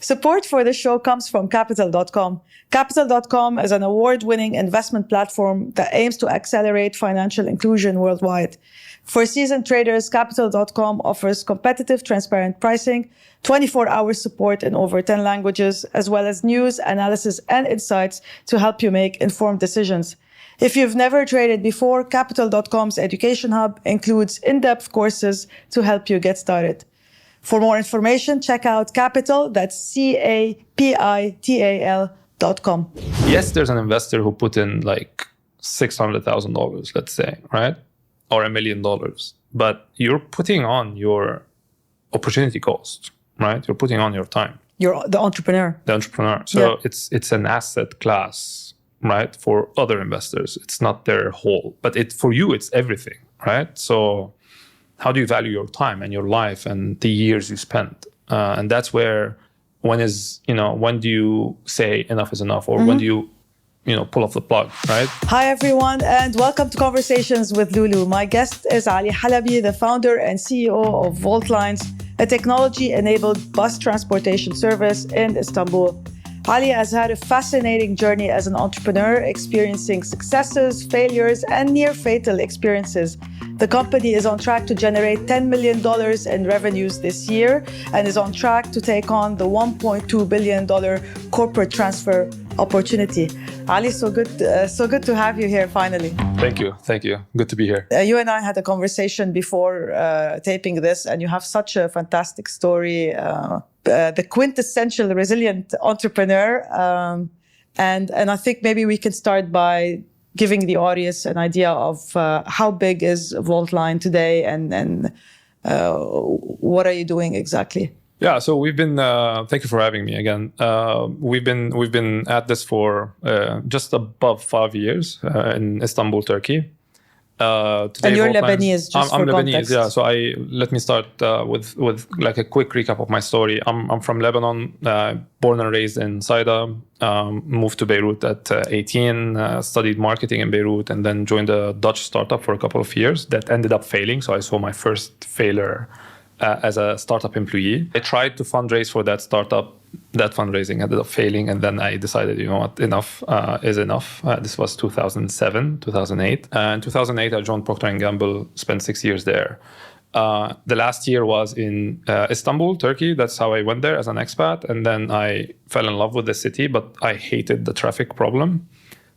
Support for the show comes from Capital.com. Capital.com is an award-winning investment platform that aims to accelerate financial inclusion worldwide. For seasoned traders, Capital.com offers competitive, transparent pricing, 24-hour support in over 10 languages, as well as news, analysis, and insights to help you make informed decisions. If you've never traded before, Capital.com's Education Hub includes in-depth courses to help you get started. For more information, check out Capital, that's CAPITAL.com. Yes, there's an investor who put in like $600,000, let's say, right? Or $1 million. But you're putting on your opportunity cost, right? You're putting on your time. You're the entrepreneur. The entrepreneur. So it's an asset class, right? For other investors, it's not their whole, but for you, it's everything, right? So how do you value your time and your life and the years you spent? And that's where when do you say enough is enough, or when do you pull off the plug, right? Hi, everyone, and welcome to Conversations with Loulou. My guest is Ali Halabi, the founder and CEO of Voltlines, a technology-enabled bus transportation service in Istanbul. Ali has had a fascinating journey as an entrepreneur, experiencing successes, failures, and near-fatal experiences. The company is on track to generate $10 million in revenues this year and is on track to take on the $1.2 billion corporate transfer opportunity. Ali, so good to have you here finally. Thank you. Good to be here. You and I had a conversation before taping this, and you have such a fantastic story. The quintessential resilient entrepreneur. And I think maybe we can start by giving the audience an idea of how big is Voltline today and what are you doing exactly? Yeah, so we've been. Thank you for having me again. We've been at this for just above 5 years in Istanbul, Turkey. Today, and you're Lebanese, just I'm for Lebanese, context. yeah. So let me start with like a quick recap of my story. I'm from Lebanon, born and raised in Saida. Moved to Beirut at 18, studied marketing in Beirut, and then joined a Dutch startup for a couple of years that ended up failing. So I saw my first failure as a startup employee. I tried to fundraise for that startup. That fundraising ended up failing, and then I decided, you know what, enough is enough. This was 2007, 2008. In 2008, I joined Procter & Gamble, spent 6 years there. The last year was in Istanbul, Turkey. That's how I went there as an expat. And then I fell in love with the city, but I hated the traffic problem.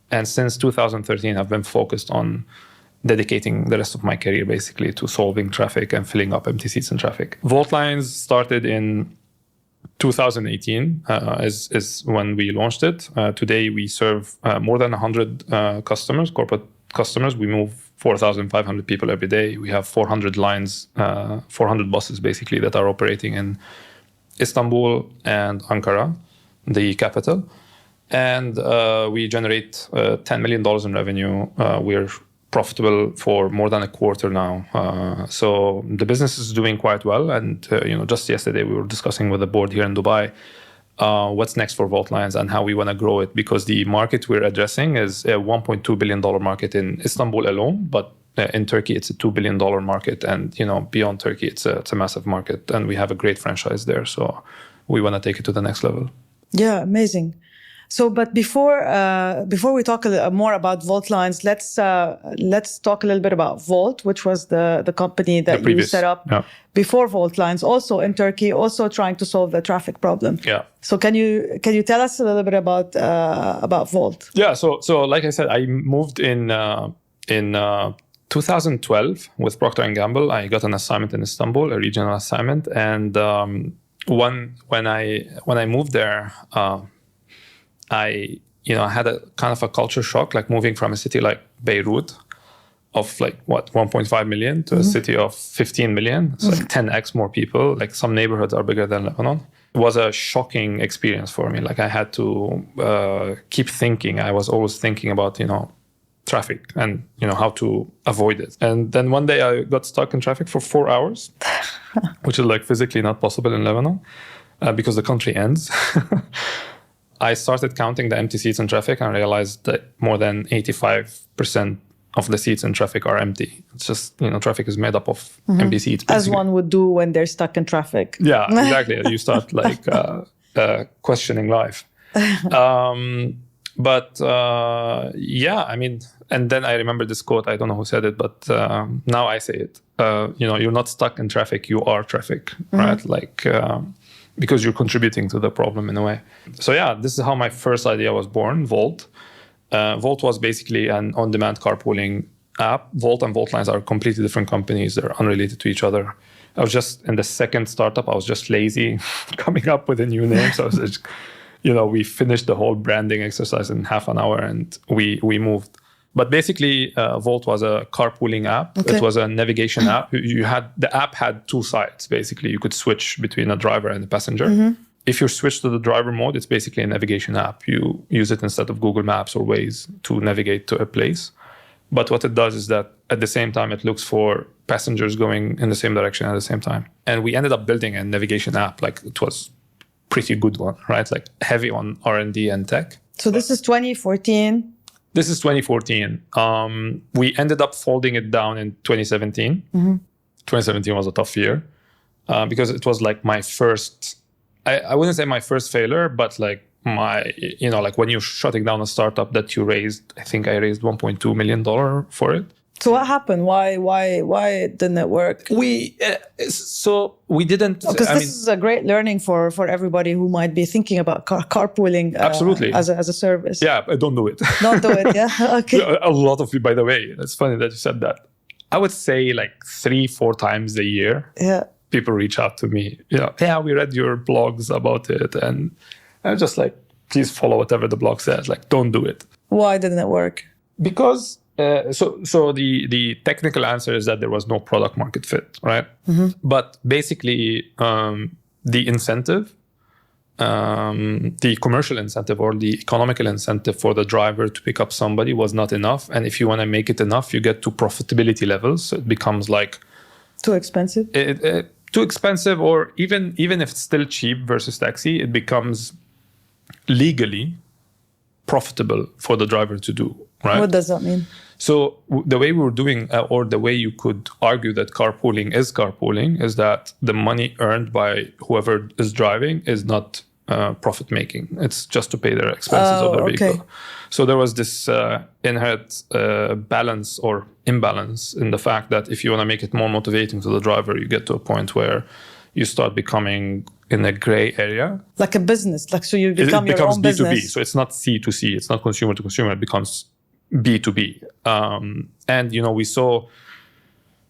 And since 2013, I've been focused on dedicating the rest of my career basically to solving traffic and filling up empty seats in traffic. Voltlines started in 2018 is when we launched it. Today we serve more than 100 customers, corporate customers. We move 4,500 people every day. We have 400 lines, 400 buses basically that are operating in Istanbul and Ankara, the capital. And we generate $10 million in revenue. We're profitable for more than a quarter now. So the business is doing quite well. And just yesterday we were discussing with the board here in Dubai what's next for Voltlines and how we want to grow it, because the market we're addressing is a $1.2 billion market in Istanbul alone, but in Turkey it's a $2 billion market, and beyond Turkey it's a massive market, and we have a great franchise there. So we want to take it to the next level. Yeah, amazing. So, but before we talk more about Voltlines, let's talk a little bit about Volt, which was the company that you set up before Voltlines, also in Turkey, also trying to solve the traffic problem. Yeah. So, can you tell us a little bit about Volt? Yeah. So like I said, I moved in 2012 with Procter & Gamble. I got an assignment in Istanbul, a regional assignment, and when I moved there. I had a kind of a culture shock, like moving from a city like Beirut of 1.5 million to a city of 15 million. It's like 10x more people. Like some neighborhoods are bigger than Lebanon. It was a shocking experience for me. Like I had to keep thinking. I was always thinking about, traffic and, how to avoid it. And then one day I got stuck in traffic for 4 hours, which is like physically not possible in Lebanon because the country ends. I started counting the empty seats in traffic and realized that more than 85% of the seats in traffic are empty. It's just, traffic is made up of empty seats, basically. As one would do when they're stuck in traffic. Yeah, exactly. You start questioning life. But yeah, I mean, and then I remember this quote. I don't know who said it, but now I say it. You're not stuck in traffic. You are traffic, right? Like, because you're contributing to the problem in a way. So yeah, this is how my first idea was born, Volt. Volt was basically an on-demand carpooling app. Volt and Voltlines are completely different companies. They're unrelated to each other. I was just in the second startup. I was just lazy coming up with a new name. So I was just, we finished the whole branding exercise in half an hour and we moved. But basically, Volt was a carpooling app. Okay. It was a navigation app. The app had two sides. Basically, you could switch between a driver and a passenger. If you switch to the driver mode, it's basically a navigation app. You use it instead of Google Maps or Waze to navigate to a place. But what it does is that at the same time, it looks for passengers going in the same direction at the same time. And we ended up building a navigation app. Like, it was pretty good one, right? Like, heavy on R&D and tech. So this is 2014. This is 2014. We ended up folding it down in 2017. 2017 was a tough year because it was like my first, I wouldn't say my first failure, but like like when you're shutting down a startup that you raised, I think I raised $1.2 million for it. So what happened? Why didn't it work? We didn't. Because this is a great learning for everybody who might be thinking about carpooling. Absolutely. As a service. Yeah, don't do it. Don't do it. Yeah. Okay. A lot of people. By the way, it's funny that you said that. I would say like 3-4 times a year. Yeah. People reach out to me. Yeah, we read your blogs about it, and I'm just like, please follow whatever the blog says. Like, don't do it. Why didn't it work? Because so the technical answer is that there was no product market fit, right? But basically, the incentive, the commercial incentive or the economical incentive for the driver to pick up somebody was not enough. And if you want to make it enough, you get to profitability levels. So it becomes like too expensive. Too expensive, or even if it's still cheap versus taxi, it becomes legally profitable for the driver to do. Right? What does that mean? So the way we were doing, or the way you could argue that carpooling is that the money earned by whoever is driving is not profit making. It's just to pay their expenses of their vehicle. So there was this inherent balance or imbalance in the fact that if you want to make it more motivating to the driver, you get to a point where you start becoming in a gray area. Like a business. Like, so you become your own business. It becomes B2B. So it's not C2C. It's not consumer to consumer. It becomes B2B. And, we saw,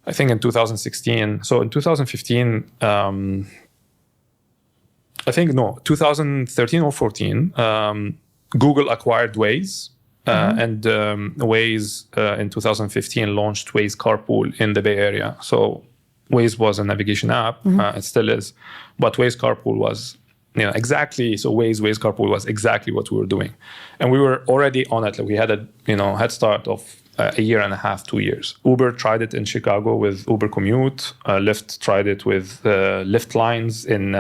I think in 2016, so in 2015, 2013 or 14, Google acquired Waze. And Waze in 2015 launched Waze Carpool in the Bay Area. So Waze was a navigation app. It still is. But Waze Carpool was exactly. So Waze Carpool was exactly what we were doing. And we were already on it. Like, we had a, head start of a year and a half, 2 years. Uber tried it in Chicago with Uber Commute. Lyft tried it with Lyft Lines in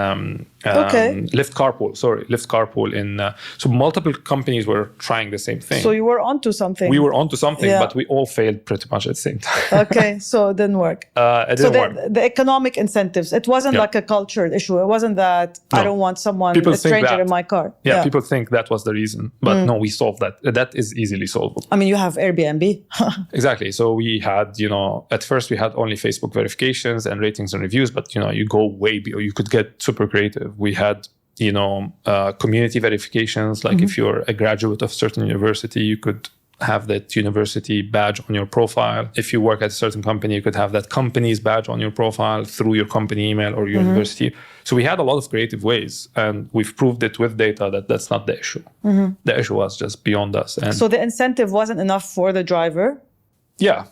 Lyft Carpool in. So multiple companies were trying the same thing. So you were onto something. We were onto something, but we all failed pretty much at the same time. Okay, so it didn't work. It didn't work. The economic incentives, it wasn't like a cultural issue. It wasn't that I don't want a stranger in my car. Yeah, people think that was the reason. But no, we solved that. That is easily solvable. I mean, you have Airbnb. Exactly. So we had, at first we had only Facebook verifications and ratings and reviews, but, you go way beyond, you could get super creative. We had, community verifications. Like, if you're a graduate of a certain university, you could have that university badge on your profile. If you work at a certain company, you could have that company's badge on your profile through your company email or your university. So we had a lot of creative ways, and we've proved it with data that that's not the issue. The issue was just beyond us. And so the incentive wasn't enough for the driver? Yeah,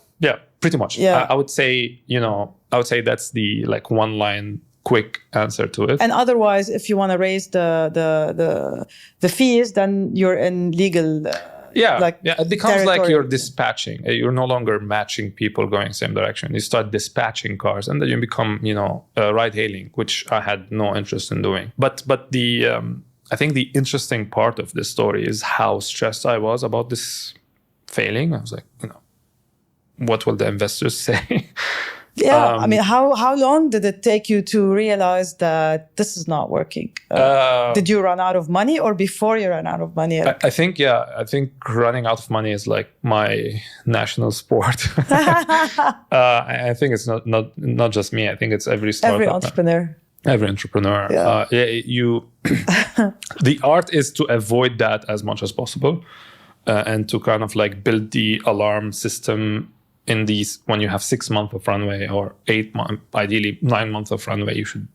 pretty much. Yeah. I would say, that's the one line quick answer to it. And otherwise, if you want to raise the fees, then you're in legal it becomes like you're territory. dispatching. You're no longer matching people going same direction. You start dispatching cars, and then you become, ride hailing, which I had no interest in doing. But the I think the interesting part of this story is how stressed I was about this failing. I was like, what will the investors say? Yeah, I mean, how long did it take you to realize that this is not working? Did you run out of money, or before you ran out of money? I think running out of money is like my national sport. I think it's not just me. I think it's every startup. Every entrepreneur. Every entrepreneur. Yeah. The art is to avoid that as much as possible, and to kind of like build the alarm system in these, when you have 6 months of runway or 8 months, ideally 9 months of runway, you should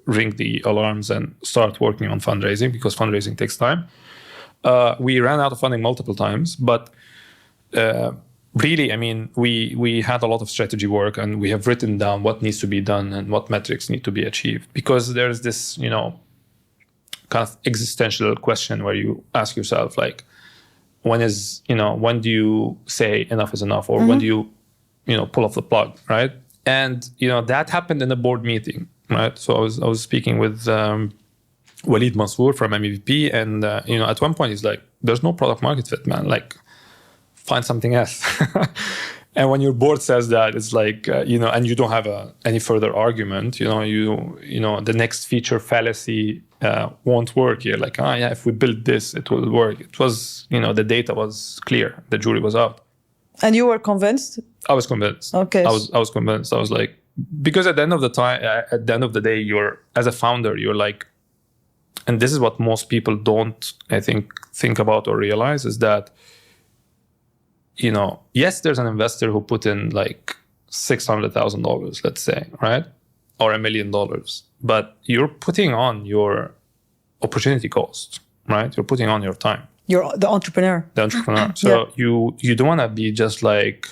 ring the alarms and start working on fundraising, because fundraising takes time. We ran out of funding multiple times, but really, I mean, we had a lot of strategy work, and we have written down what needs to be done and what metrics need to be achieved, because there's this, kind of existential question where you ask yourself, like, when do you say enough is enough, or when do you, pull off the plug, right? And that happened in a board meeting, right? So I was speaking with Walid Mansour from MVP, and at one point he's like, "There's no product market fit, man. Like, find something else." And when your board says that, it's like, and you don't have any further argument, the next feature fallacy won't work here. Like, if we build this, it will work. It was, the data was clear. The jury was out. And you were convinced? I was convinced. Okay. I was convinced. I was like, because at the end of the day, as a founder, you're like, and this is what most people don't, I think about or realize, is that, yes, there's an investor who put in like $600,000, let's say, right? Or $1 million, but you're putting on your opportunity cost, right? You're putting on your time. You're the entrepreneur. So you don't want to be just like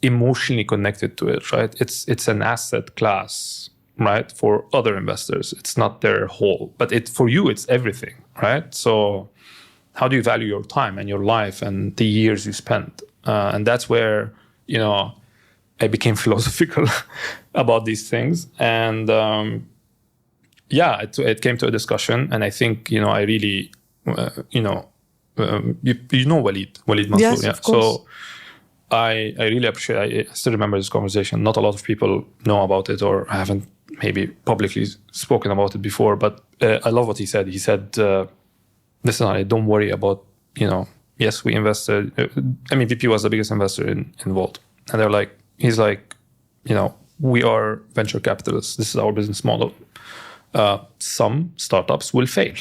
emotionally connected to it, right? It's an asset class, right? For other investors, it's not their whole, but for you, it's everything, right? So how do you value your time and your life and the years you spent? And that's where, I became philosophical about these things. And it came to a discussion. And I think, I really, Walid Mansour. Yes, yeah. of course. So I really appreciate, I still remember this conversation. Not a lot of people know about it or haven't maybe publicly spoken about it before, but I love what he said. He said, listen, don't worry about, yes, we invested. VP was the biggest investor in Volt. And he's like, we are venture capitalists. This is our business model. Some startups will fail.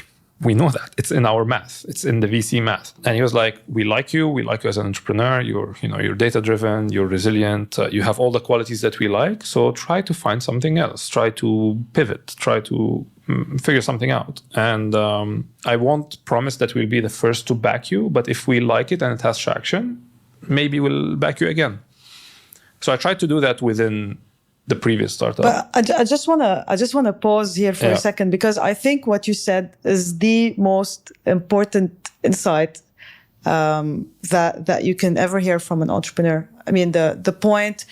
We know that. It's in our math. It's in the VC math. And he was like, we like you as an entrepreneur. You're data-driven, you're resilient, you have all the qualities that we like. So try to find something else. Try to pivot. Try to figure something out. And I won't promise that we'll be the first to back you, but if we like it and it has traction, maybe we'll back you again. So I tried to do that within the previous startup. But I just wanna pause here for a second, because I think what you said is the most important insight that you can ever hear from an entrepreneur. I mean, the point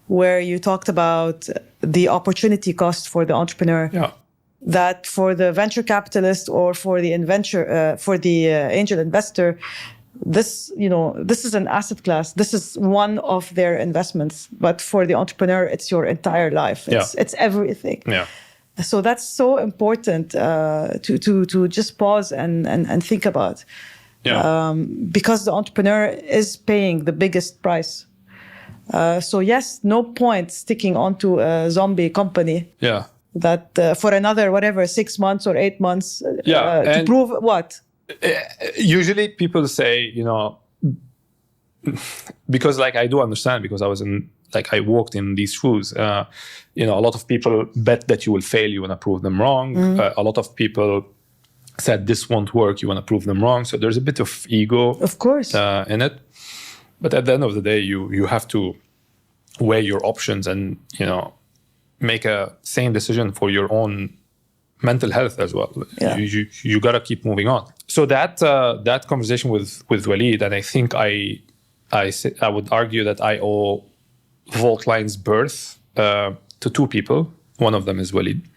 where you talked about the opportunity cost for the entrepreneur. Yeah. That for the venture capitalist or for the angel investor, this is an asset class. This is one of their investments. But for the entrepreneur, it's your entire life. It's everything. Yeah. So that's so important to just pause and think about. Yeah. Because the entrepreneur is paying the biggest price. So yes, no point sticking onto a zombie company. Yeah. That for another 6 months or 8 months to prove what? Usually people say, because I do understand, because I was I walked in these shoes. A lot of people bet that you will fail, you want to prove them wrong. A lot of people said this won't work, you want to prove them wrong. So there's a bit of ego, of course, in it. But at the end of the day, you have to weigh your options and make a sane decision for your own mental health as well. Yeah. You gotta keep moving on. So that conversation with Walid, and I think I would argue that I owe Voltline's birth to two people. One of them is Walid,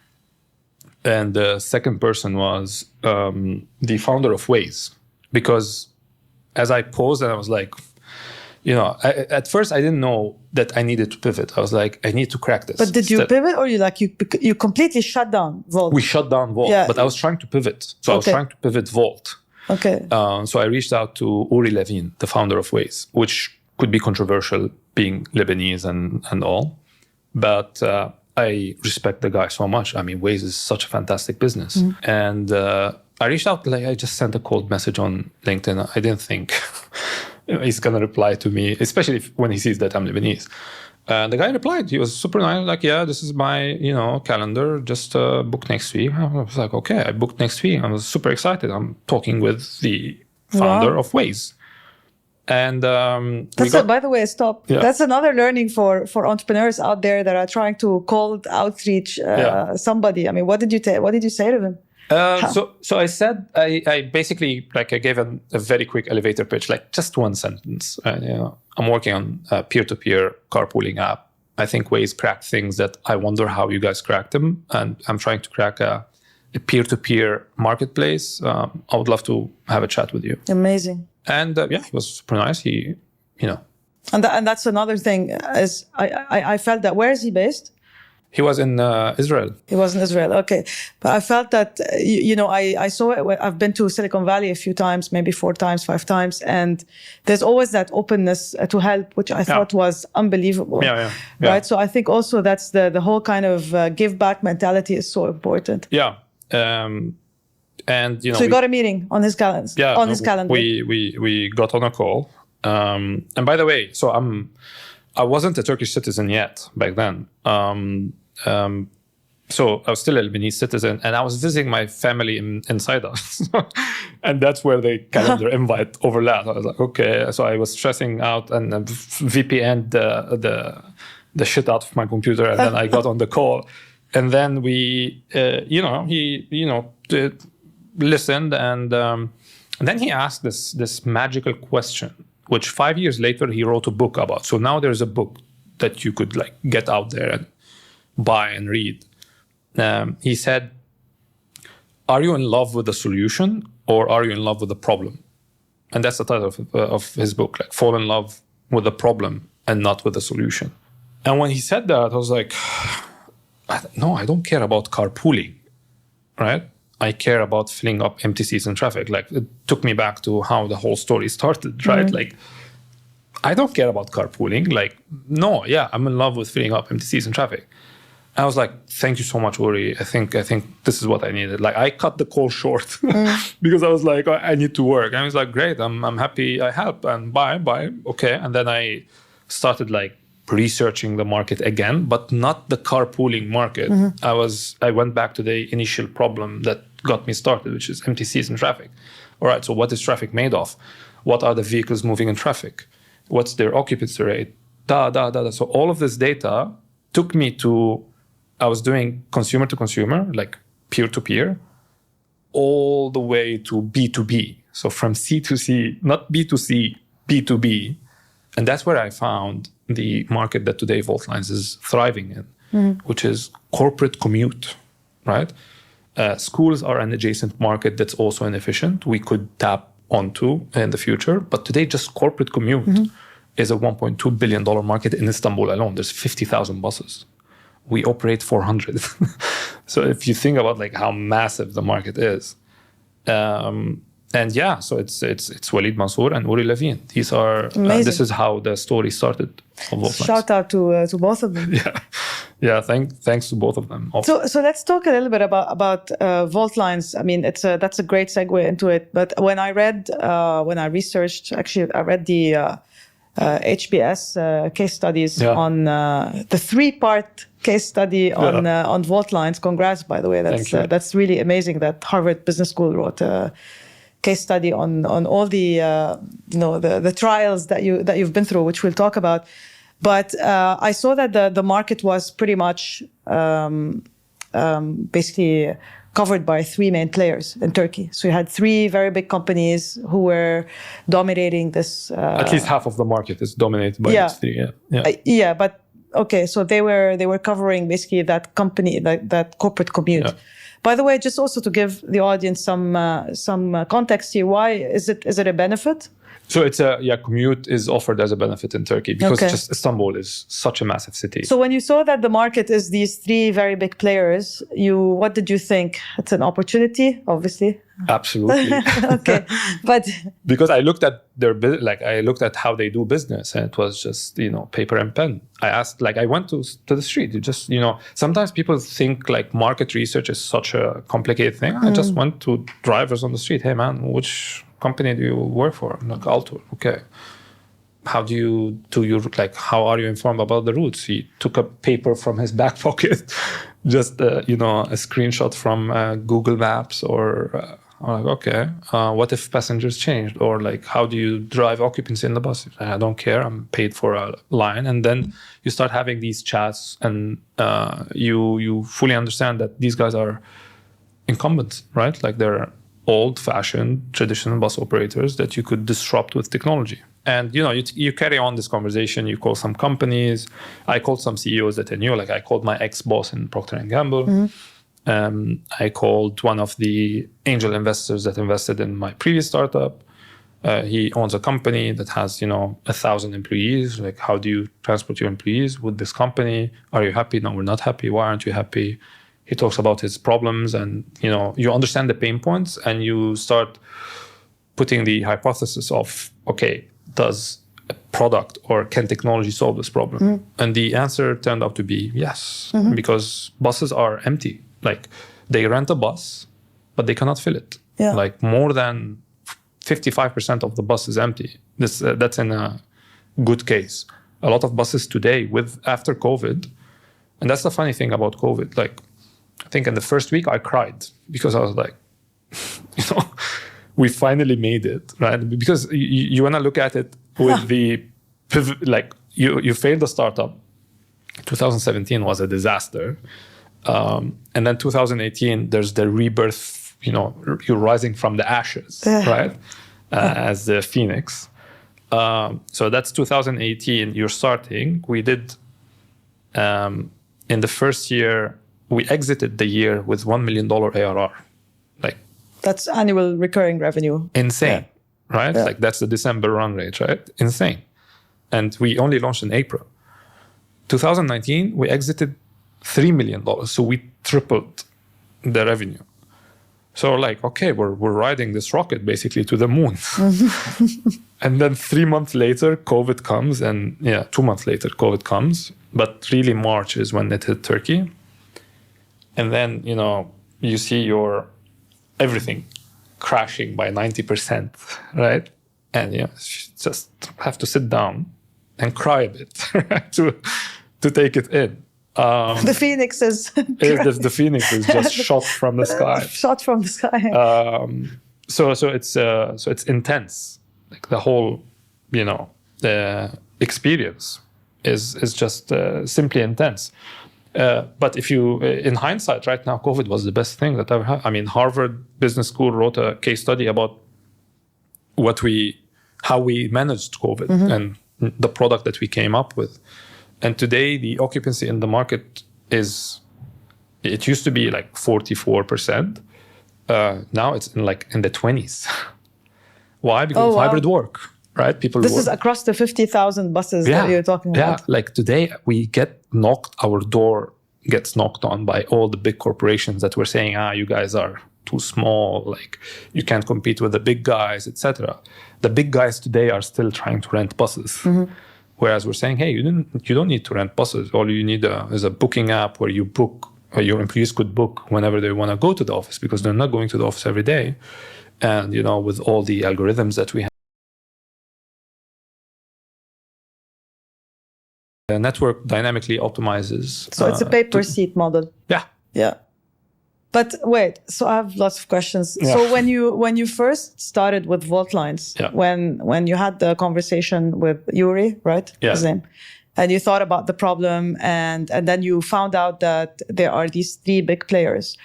and the second person was the founder of Waze. Because as I paused and I was like, at first I didn't know that I needed to pivot. I was like, I need to crack this. But did you pivot, or you completely shut down Volt? We shut down Volt, but I was trying to pivot. So I was trying to pivot Volt. Okay. So I reached out to Uri Levin, the founder of Waze, which could be controversial being Lebanese and all. But I respect the guy so much. I mean, Waze is such a fantastic business. And I reached out, I just sent a cold message on LinkedIn. I didn't think he's going to reply to me, especially when he sees that I'm Lebanese. The guy replied. He was super nice. Like, yeah, this is my, calendar. Just book next week. I was like, okay, I booked next week. I was super excited. I'm talking with the founder of Waze. And by the way, stop. Yeah. That's another learning for entrepreneurs out there that are trying to cold outreach somebody. I mean, what did you say to them? So I said, I basically, I gave a very quick elevator pitch, just one sentence. I'm working on a peer-to-peer carpooling app. I think Waze cracked things that I wonder how you guys cracked them. And I'm trying to crack a peer-to-peer marketplace. I would love to have a chat with you. Amazing. And he was super nice. He. And that's another thing, is I felt that, where is he based? He was in Israel. He was in Israel, okay. But I felt that, I saw it. I've been to Silicon Valley a few times, maybe 4 times, 5 times. And there's always that openness to help, which I thought was unbelievable. Right? So I think also that's the whole kind of give back mentality is so important. Yeah. And, So you got a meeting on his calendar? Yeah. On his calendar. We got on a call. And by the way, so I wasn't a Turkish citizen yet back then. So I was still a Lebanese citizen, and I was visiting my family in Saida. And that's where the calendar invite overlapped. I was like, okay. So I was stressing out and VPN the shit out of my computer, and then I got on the call. And then we, he listened, and then he asked this magical question, which 5 years later he wrote a book about. So now there's a book that you could get out there and buy and read. He said, are you in love with the solution, or are you in love with the problem? And that's the title of his book, fall in love with the problem and not with the solution. And when he said that, I was like, no, I don't care about carpooling, right? I care about filling up empty seats in traffic. It took me back to how the whole story started, right? I don't care about carpooling. No, yeah, I'm in love with filling up empty seats in traffic. I was like, thank you so much, Uri. I think this is what I needed. I cut the call short because I was like, I need to work. And he was like, great, I'm happy I help, and bye, okay. And then I started researching the market again, but not the carpooling market. I went back to the initial problem that got me started, which is empty seats in traffic. All right, so what is traffic made of? What are the vehicles moving in traffic? What's their occupancy rate? So all of this data took me to, I was doing consumer to consumer, peer to peer, all the way to B2B. So from C to C, not B to C, B2B. And that's where I found the market that today Voltlines is thriving in, which is corporate commute, right? Schools are an adjacent market that's also inefficient. We could tap onto in the future, but today just corporate commute is a $1.2 billion market in Istanbul alone. There's 50,000 buses. We operate 400. So if you think about how massive the market is, and yeah, so it's Walid Mansour and Uri Levin. These are this is how the story started. Shout out to both of them. Yeah. Thanks to both of them. So let's talk a little bit about Voltlines. I mean, that's a great segue into it. But when I researched, actually, I read the HBS case studies on the 3-part case study on Voltlines. Congrats, by the way. That's really amazing that Harvard Business School wrote a case study on all the the trials that you've been through, which we'll talk about. But I saw that the market was pretty much basically covered by 3 main players in Turkey. So you had 3 very big companies who were dominating this. At least half of the market is dominated by these 3. But okay, so they were covering basically that company, that corporate commute. Yeah. By the way, just also to give the audience some context here, why is it a benefit So it's commute is offered as a benefit in Turkey because just Istanbul is such a massive city. So when you saw that the market is these three very big players, what did you think? It's an opportunity, obviously. Absolutely. Okay, but because I looked at I looked at how they do business, and it was just paper and pen. I went to the street. You just sometimes people think like market research is such a complicated thing. I just went to drivers on the street. Hey man, which company do you work for? I'm like, Alto. Okay. How how are you informed about the routes? He took a paper from his back pocket, just a screenshot from Google Maps, or I'm like, okay, what if passengers changed? Or like, how do you drive occupancy in the bus? I don't care, I'm paid for a line. And then you start having these chats, and you fully understand that these guys are incumbents, right? Like they're old-fashioned traditional bus operators that you could disrupt with technology. And you carry on this conversation. You call some companies. I called some CEOs that I knew. Like I called my ex-boss in Procter & Gamble. I called one of the angel investors that invested in my previous startup. He owns a company that has 1,000 employees. Like, how do you transport your employees with this company? Are you happy? No, we're not happy. Why aren't you happy? He talks about his problems, and you understand the pain points, and you start putting the hypothesis of, okay, does a product or can technology solve this problem? And the answer turned out to be yes, because buses are empty. Like they rent a bus, but they cannot fill it. Yeah. Like more than 55% of the bus is empty. That's in a good case. A lot of buses today after COVID, and that's the funny thing about COVID. Like, I think in the first week I cried because I was like, we finally made it, right? Because you want to look at it with the pivot, like you failed the startup. 2017 was a disaster. And then 2018, there's the rebirth, you're rising from the ashes, right? As the phoenix. So that's 2018, you're starting. We did, in the first year, we exited the year with $1 million ARR. Like, that's annual recurring revenue. Insane, right? Yeah. Like that's the December run rate, right? Insane. And we only launched in April. 2019, we exited $3 million. So we tripled the revenue. So like, okay, we're riding this rocket basically to the moon. And then 3 months later, COVID comes, and 2 months later, COVID comes. But really March is when it hit Turkey. And then, you see your everything crashing by 90%, right? And you just have to sit down and cry a bit to take it in. The phoenix is the phoenix is just shot from the sky. Shot from the sky. So it's intense. Like the whole, the experience is just simply intense. But if you, in hindsight, right now, COVID was the best thing that ever happened. I mean, Harvard Business School wrote a case study about how we managed COVID and the product that we came up with. And today, the occupancy in the market it used to be like 44%. Now it's in the 20s. Why? Because of hybrid work, right? This is across the 50,000 buses that you're talking about. Yeah, like today our door gets knocked on by all the big corporations that were saying, you guys are too small, like you can't compete with the big guys, etc. The big guys today are still trying to rent buses. Whereas we're saying, hey, you don't need to rent buses. All you need is a booking app where you book, or your employees could book whenever they want to go to the office, because they're not going to the office every day. And, with all the algorithms that we have, the network dynamically optimizes. So it's a pay-per-seat model. Yeah. Yeah. But wait, so I have lots of questions. Yeah. So when you first started with Voltlines, when you had the conversation with Yuri, right? Yeah. His name, and you thought about the problem, and then you found out that there are these three big players.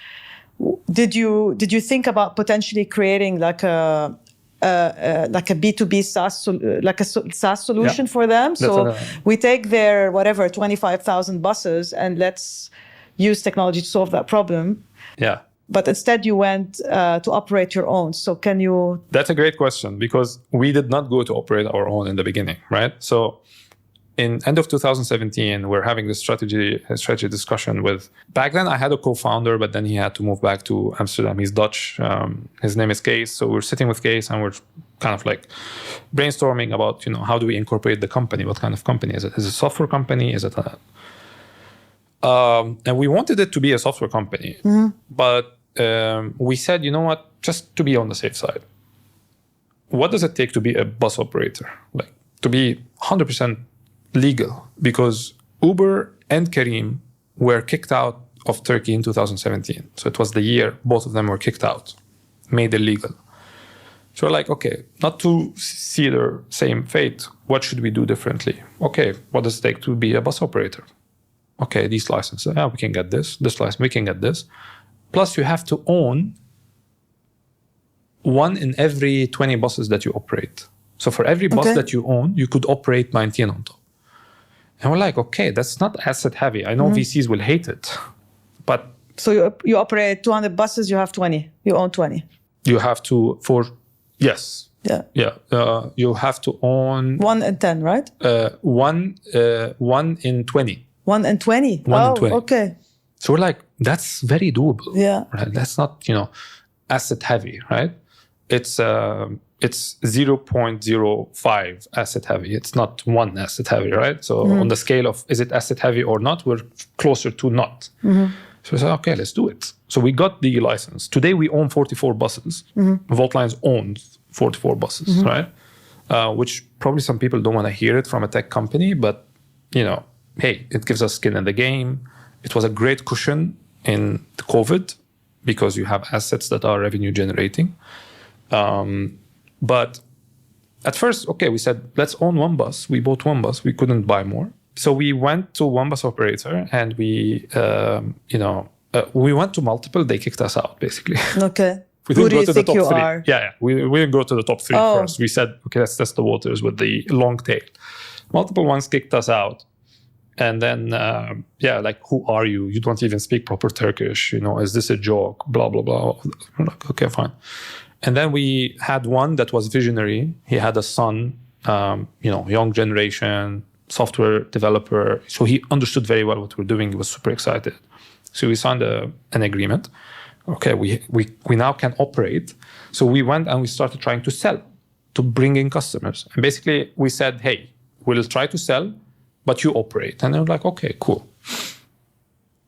Did you think about potentially creating like a B2B SaaS, like a SaaS solution for them? So we take their 25,000 buses and let's use technology to solve that problem. Yeah. but instead you went to operate your own. So can you? That's a great question, because we did not go to operate our own in the beginning, right? So in end of 2017, we're having this strategy discussion with, back then I had a co-founder, but then he had to move back to Amsterdam. He's Dutch. His name is Kees. So we're sitting with Kees and we're kind of like brainstorming about, how do we incorporate the company? What kind of company is it? Is it a software company? Is it a... and we wanted it to be a software company, but we said, you know what, just to be on the safe side, what does it take to be a bus operator? Like to be 100% legal, because Uber and Careem were kicked out of Turkey in 2017. So it was the year both of them were kicked out, made illegal. So we're like, okay, not to see their same fate, what should we do differently? Okay, what does it take to be a bus operator? Okay, these licenses, we can get this license, we can get this. Plus you have to own 1 in every 20 buses that you operate. So for every bus that you own, you could operate 19 on top. And we're like, okay, that's not asset heavy. I know VCs will hate it, but... So you operate 200 buses, you have 20. You own 20. You have to, yes. Yeah. Yeah. You have to own... 1 in 10, right? 1 in 20. 1 in 20? 1 in 20. Okay. So we're like, that's very doable. Yeah. Right? That's not, asset heavy, right? It's 0.05 asset heavy. It's not 1 asset heavy, right? So on the scale of, is it asset heavy or not? We're closer to not. So we said, okay, let's do it. So we got the license. Today we own 44 buses. Voltlines owns 44 buses, right? Which probably some people don't want to hear it from a tech company, but hey, it gives us skin in the game. It was a great cushion in the COVID because you have assets that are revenue generating. But at first, okay, we said, let's own 1 bus. We bought 1 bus. We couldn't buy more. So we went to 1 bus operator and we went to multiple. They kicked us out, basically. Okay. We didn't go to the top 3. Are? Yeah. We didn't go to the top 3 first. We said, okay, let's test the waters with the long tail. Multiple ones kicked us out. And then, like, who are you? You don't even speak proper Turkish. Is this a joke? Blah, blah, blah. We're like, okay, fine. And then we had one that was visionary. He had a son, young generation, software developer. So he understood very well what we're doing. He was super excited. So we signed an agreement. Okay, we now can operate. So we went and we started trying to sell, to bring in customers. And basically we said, hey, we'll try to sell, but you operate. And they were like, okay, cool.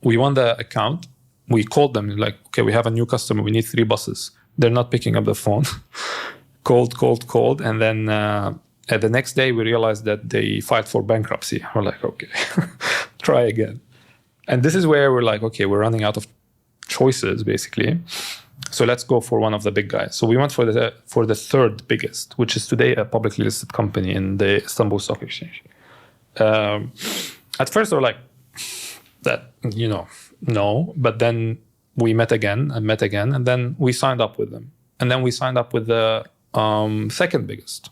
We won the account. We called them like, okay, we have a new customer. We need 3 buses. They're not picking up the phone. Called. And then the next day we realized that they filed for bankruptcy. We're like, okay, try again. And this is where we're like, okay, we're running out of choices, basically. So let's go for one of the big guys. So we went for the 3rd biggest, which is today a publicly listed company in the Istanbul Stock Exchange. At first they were like, that, no. But then we met again, and then we signed up with them. And then we signed up with the 2nd biggest.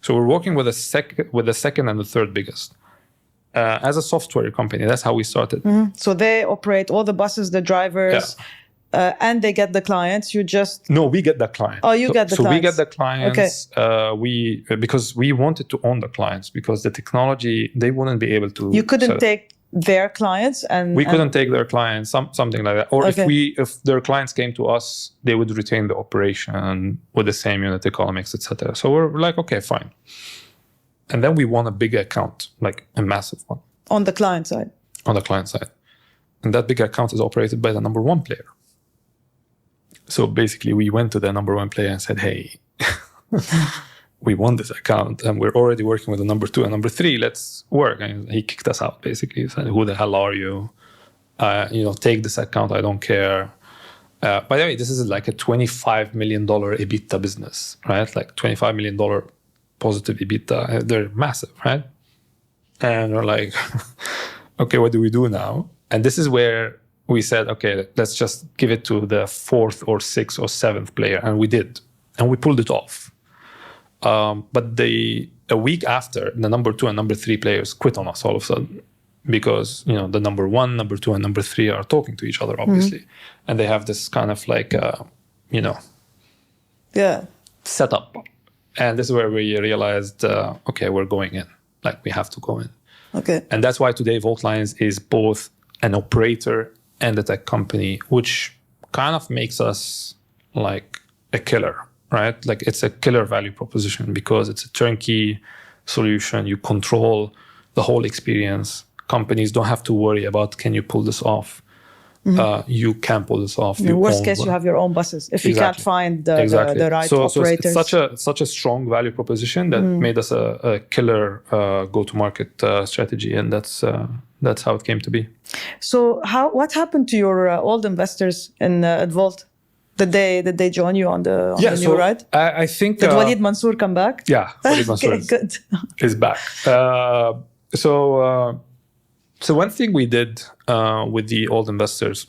So we're working with the second and the 3rd biggest. As a software company, that's how we started. So they operate all the buses, the drivers, and they get the clients. No, we get the client. Oh, you get the clients. So we get the clients. Okay. Because we wanted to own the clients, because the technology, they wouldn't be able to. You couldn't take their clients and we couldn't take their clients, something like that. Or if their clients came to us, they would retain the operation with the same unit economics, etc. So we're like, okay, fine. And then we won a big account, like a massive one. On the client side. On the client side. And that big account is operated by the number 1 player. So basically we went to the number 1 player and said, hey, we won this account and we're already working with the number 2 and number 3. Let's work. And he kicked us out, basically. He said, who the hell are you? Take this account. I don't care. By the way, this is like a $25 million EBITDA business, right? Like $25 million positive EBITDA. They're massive, right? And we're like, okay, what do we do now? And this is where we said, okay, let's just give it to the 4th or 6th or 7th player. And we did. And we pulled it off. But a week after, the number 2 and number 3 players quit on us all of a sudden. because the number one, number two, and number three are talking to each other, obviously, and they have this kind of like setup. And this is where we realized, okay, we're going in. Like, we have to go in. Okay. And that's why today Voltlines is both an operator and a tech company, which kind of makes us like a killer, right? Like, it's a killer value proposition because it's a turnkey solution. You control the whole experience. Companies don't have to worry about, can you pull this off? You can pull this off. In the worst case, you have your own buses if you can't find the right operators. So it's such a strong value proposition that made us a killer go-to-market strategy, and that's how it came to be. So what happened to your old investors at Volt? Did they join you on the new ride? I think did Walid Mansour come back? Yeah, Walid Mansour is back. So one thing we did with the old investors,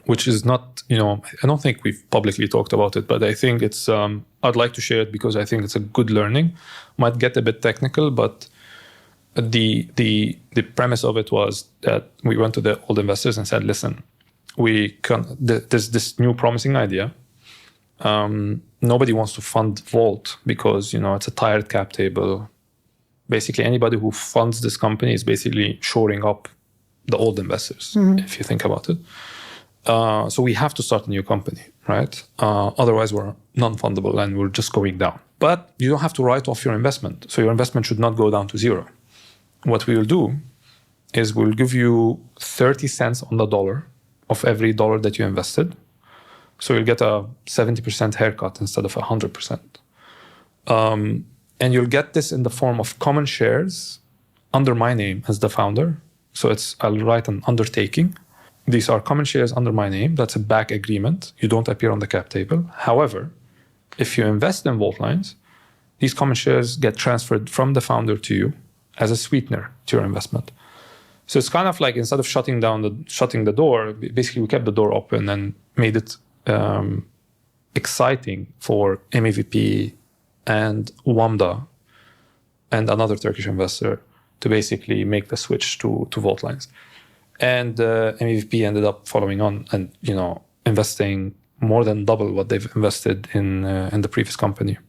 which is not, I don't think we've publicly talked about it, but I think it's, I'd like to share it because I think it's a good learning. Might get a bit technical, but the premise of it was that we went to the old investors and said, listen, there's this new promising idea. Nobody wants to fund Volt because, it's a tired cap table. Basically, anybody who funds this company is basically shoring up the old investors, if you think about it. So we have to start a new company, right? Otherwise, we're non-fundable and we're just going down. But you don't have to write off your investment. So your investment should not go down to zero. What we will do is we'll give you 30 cents on the dollar of every dollar that you invested. So you'll get a 70% haircut instead of 100%. And you'll get this in the form of common shares under my name as the founder. So I'll write an undertaking. These are common shares under my name. That's a back agreement. You don't appear on the cap table. However, if you invest in Voltlines, these common shares get transferred from the founder to you as a sweetener to your investment. So it's kind of like, instead of shutting the door, basically we kept the door open and made it exciting for MEVP and WAMDA and another Turkish investor to basically make the switch to Voltlines. And MEVP ended up following on and investing more than double what they've invested in the previous company.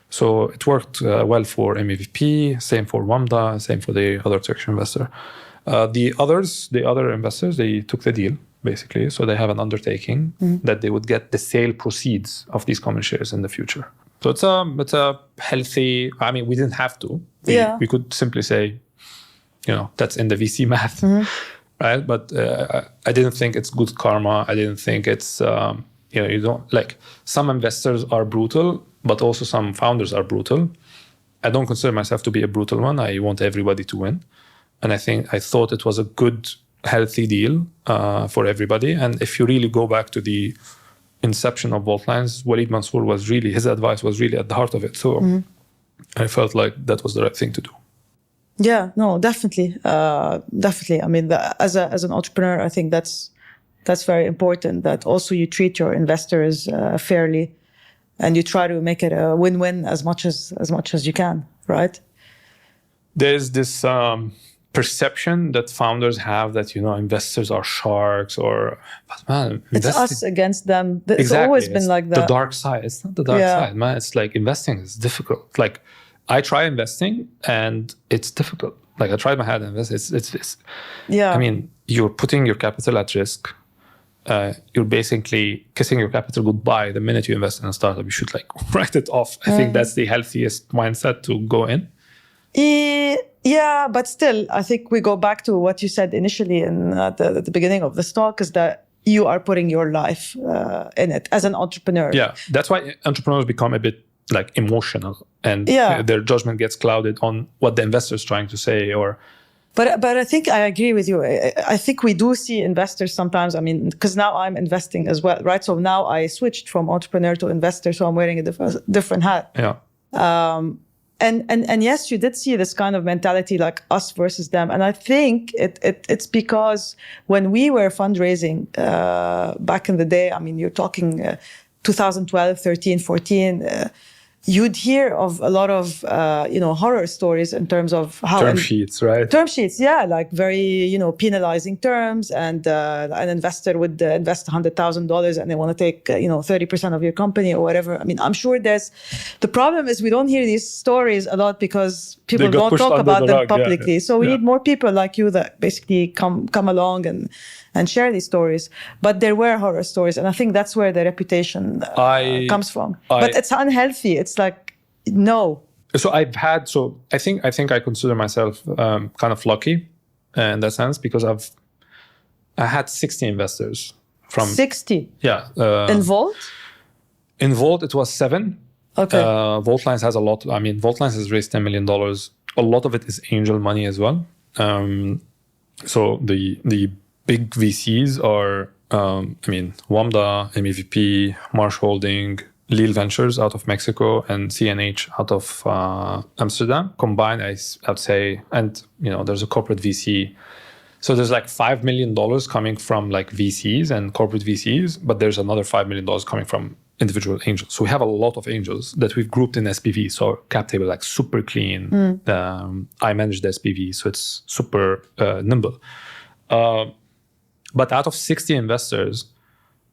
So it worked well for MEVP, same for WAMDA, same for the other Turkish investor. The other investors, they took the deal, basically. So they have an undertaking that they would get the sale proceeds of these common shares in the future. So it's a healthy, we didn't have to. We could simply say, that's in the VC math, right? But I didn't think it's good karma. I didn't think it's, you don't, like, some investors are brutal, but also some founders are brutal. I don't consider myself to be a brutal one. I want everybody to win. And I thought it was a good, healthy deal for everybody. And if you really go back to the inception of Voltlines, Walid Mansour his advice was really at the heart of it. So I felt like that was the right thing to do. Yeah, no, definitely. Definitely. As an entrepreneur, I think that's very important, that also you treat your investors fairly and you try to make it a win-win as much as you can, right? There's this perception that founders have that, investors are sharks, but man, it's us against them. It's always been like that. The dark side. It's not the dark side, man. It's like, investing is difficult. Like, I try investing and it's difficult. Like, I tried my hand and invest. It's you're putting your capital at risk. You're basically kissing your capital goodbye the minute you invest in a startup. You should write it off. I think that's the healthiest mindset to go in. Yeah, but still, I think we go back to what you said initially at the beginning of this talk, is that you are putting your life in it as an entrepreneur. Yeah, that's why entrepreneurs become a bit emotional, and their judgment gets clouded on what the investor is trying to say. But I think I agree with you. I think we do see investors sometimes. Because now I'm investing as well, right? So now I switched from entrepreneur to investor, so I'm wearing a different hat. Yeah. And yes, you did see this kind of mentality, like us versus them. And I think it's because when we were fundraising back in the day, you're talking 2012, 13, 14, you'd hear of a lot of horror stories in terms of how term sheets, right? Term sheets, yeah, like very penalizing terms, and an investor would invest $100,000 and they want to take 30% of your company or whatever. I mean, I'm sure the problem is we don't hear these stories a lot because people don't talk about them publicly. Yeah. So we need more people like you that basically come along and share these stories. But there were horror stories, and I think that's where the reputation comes from. But it's unhealthy. It's like, no. So I think I consider myself kind of lucky in that sense, because I had 60 investors from 60. Yeah. Involved? Involved, it was 7. Okay. Voltlines has a lot. I mean, Voltlines has raised $10 million. A lot of it is angel money as well. So the big VCs are, WAMDA, MEVP, Marsh Holding, Lille Ventures out of Mexico, and CNH out of Amsterdam. Combined, I'd say, and there's a corporate VC. So there's like $5 million coming from like VCs and corporate VCs, but there's another $5 million coming from individual angels. So we have a lot of angels that we've grouped in SPV. So cap table, like super clean. I manage the SPV, so it's super nimble. But out of 60 investors,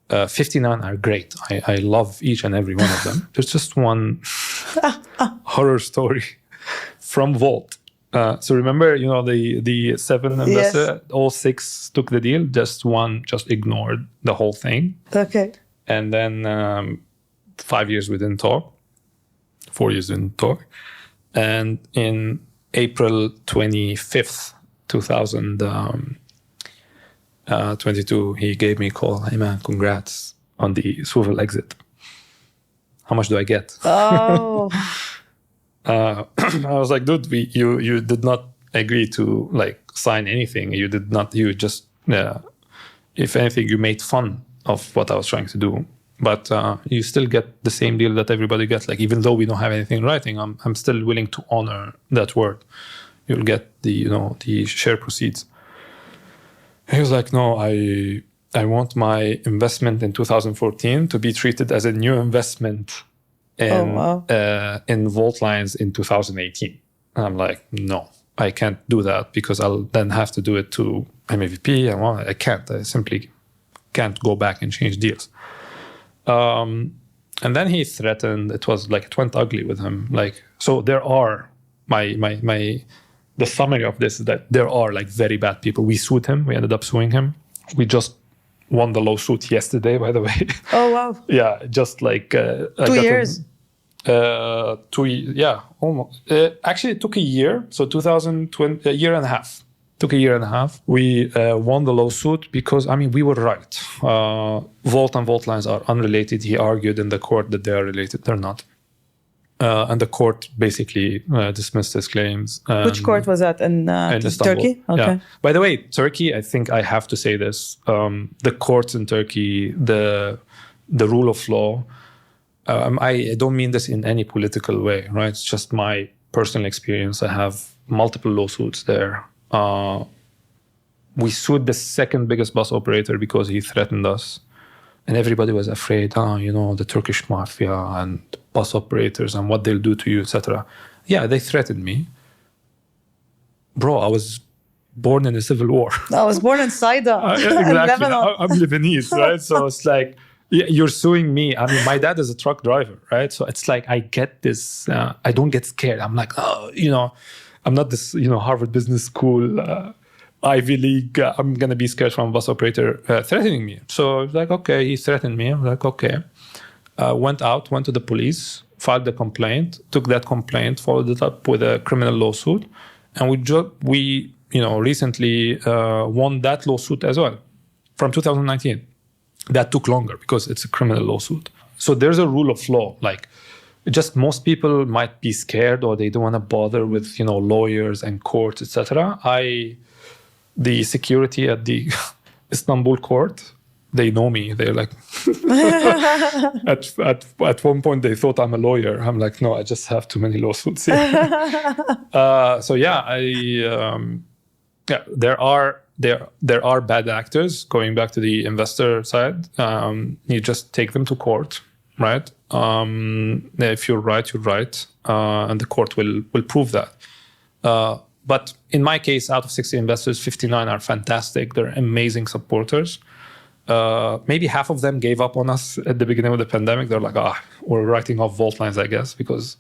59 are great. I love each and every one of them. There's just one horror story from Volt. So remember, the 7 investors, yes. All 6 took the deal. Just one just ignored the whole thing. Okay. And then 5 years we didn't talk. 4 years we didn't talk. And in April 25th, 2022, he gave me a call. Hey man, congrats on the Swvl exit. How much do I get? Oh. I was like, dude, you did not agree to like sign anything. You just, if anything, you made fun of what I was trying to do. But you still get the same deal that everybody gets. Like, even though we don't have anything in writing, I'm still willing to honor that word. You'll get the share proceeds. He was like, no, I want my investment in 2014 to be treated as a new investment in Voltlines in 2018. And I'm like, no, I can't do that, because I'll then have to do it to MEVP. I can't. I simply can't go back and change deals. And then he threatened. It went ugly with him. Like, so there are the summary of this is that there are like very bad people. We sued him. We ended up suing him. We just won the lawsuit yesterday, by the way. Oh, wow. Yeah, just like 2 years. 2 yeah, almost. Actually, it took a year. So 2020, a year and a half. Took a year and a half. We won the lawsuit because, we were right. Volt and Voltlines are unrelated. He argued in the court that they are related. They're not. And the court basically dismissed his claims. Which court was that? In Turkey? Okay. Yeah. By the way, Turkey, I think I have to say this. The courts in Turkey, the rule of law, I don't mean this in any political way, right? It's just my personal experience. I have multiple lawsuits there. We sued the second biggest bus operator because he threatened us. And everybody was afraid, the Turkish mafia and bus operators and what they'll do to you, etc. Yeah, they threatened me. Bro, I was born in a civil war. I was born in Saida, exactly. Lebanon. I'm Lebanese, right? So it's like, you're suing me. My dad is a truck driver, right? So it's like, I get this. I don't get scared. I'm like, I'm not this, Harvard Business School, Ivy League, I'm going to be scared from a bus operator threatening me. So I was like, okay, he threatened me. I'm like, okay. Went to the police, filed the complaint, took that complaint, followed it up with a criminal lawsuit. And we recently won that lawsuit as well from 2019. That took longer because it's a criminal lawsuit. So there's a rule of law. Like, just most people might be scared or they don't want to bother with, lawyers and courts, etc. The security at the Istanbul court, they know me. They're like, at one point they thought I'm a lawyer. I'm like, no, I just have too many lawsuits here. There are bad actors. Going back to the investor side, you just take them to court, right? If you're right, you're right, and the court will prove that. But in my case, out of 60 investors, 59 are fantastic. They're amazing supporters. Maybe half of them gave up on us at the beginning of the pandemic. They're like, we're writing off Vault lines, I guess, because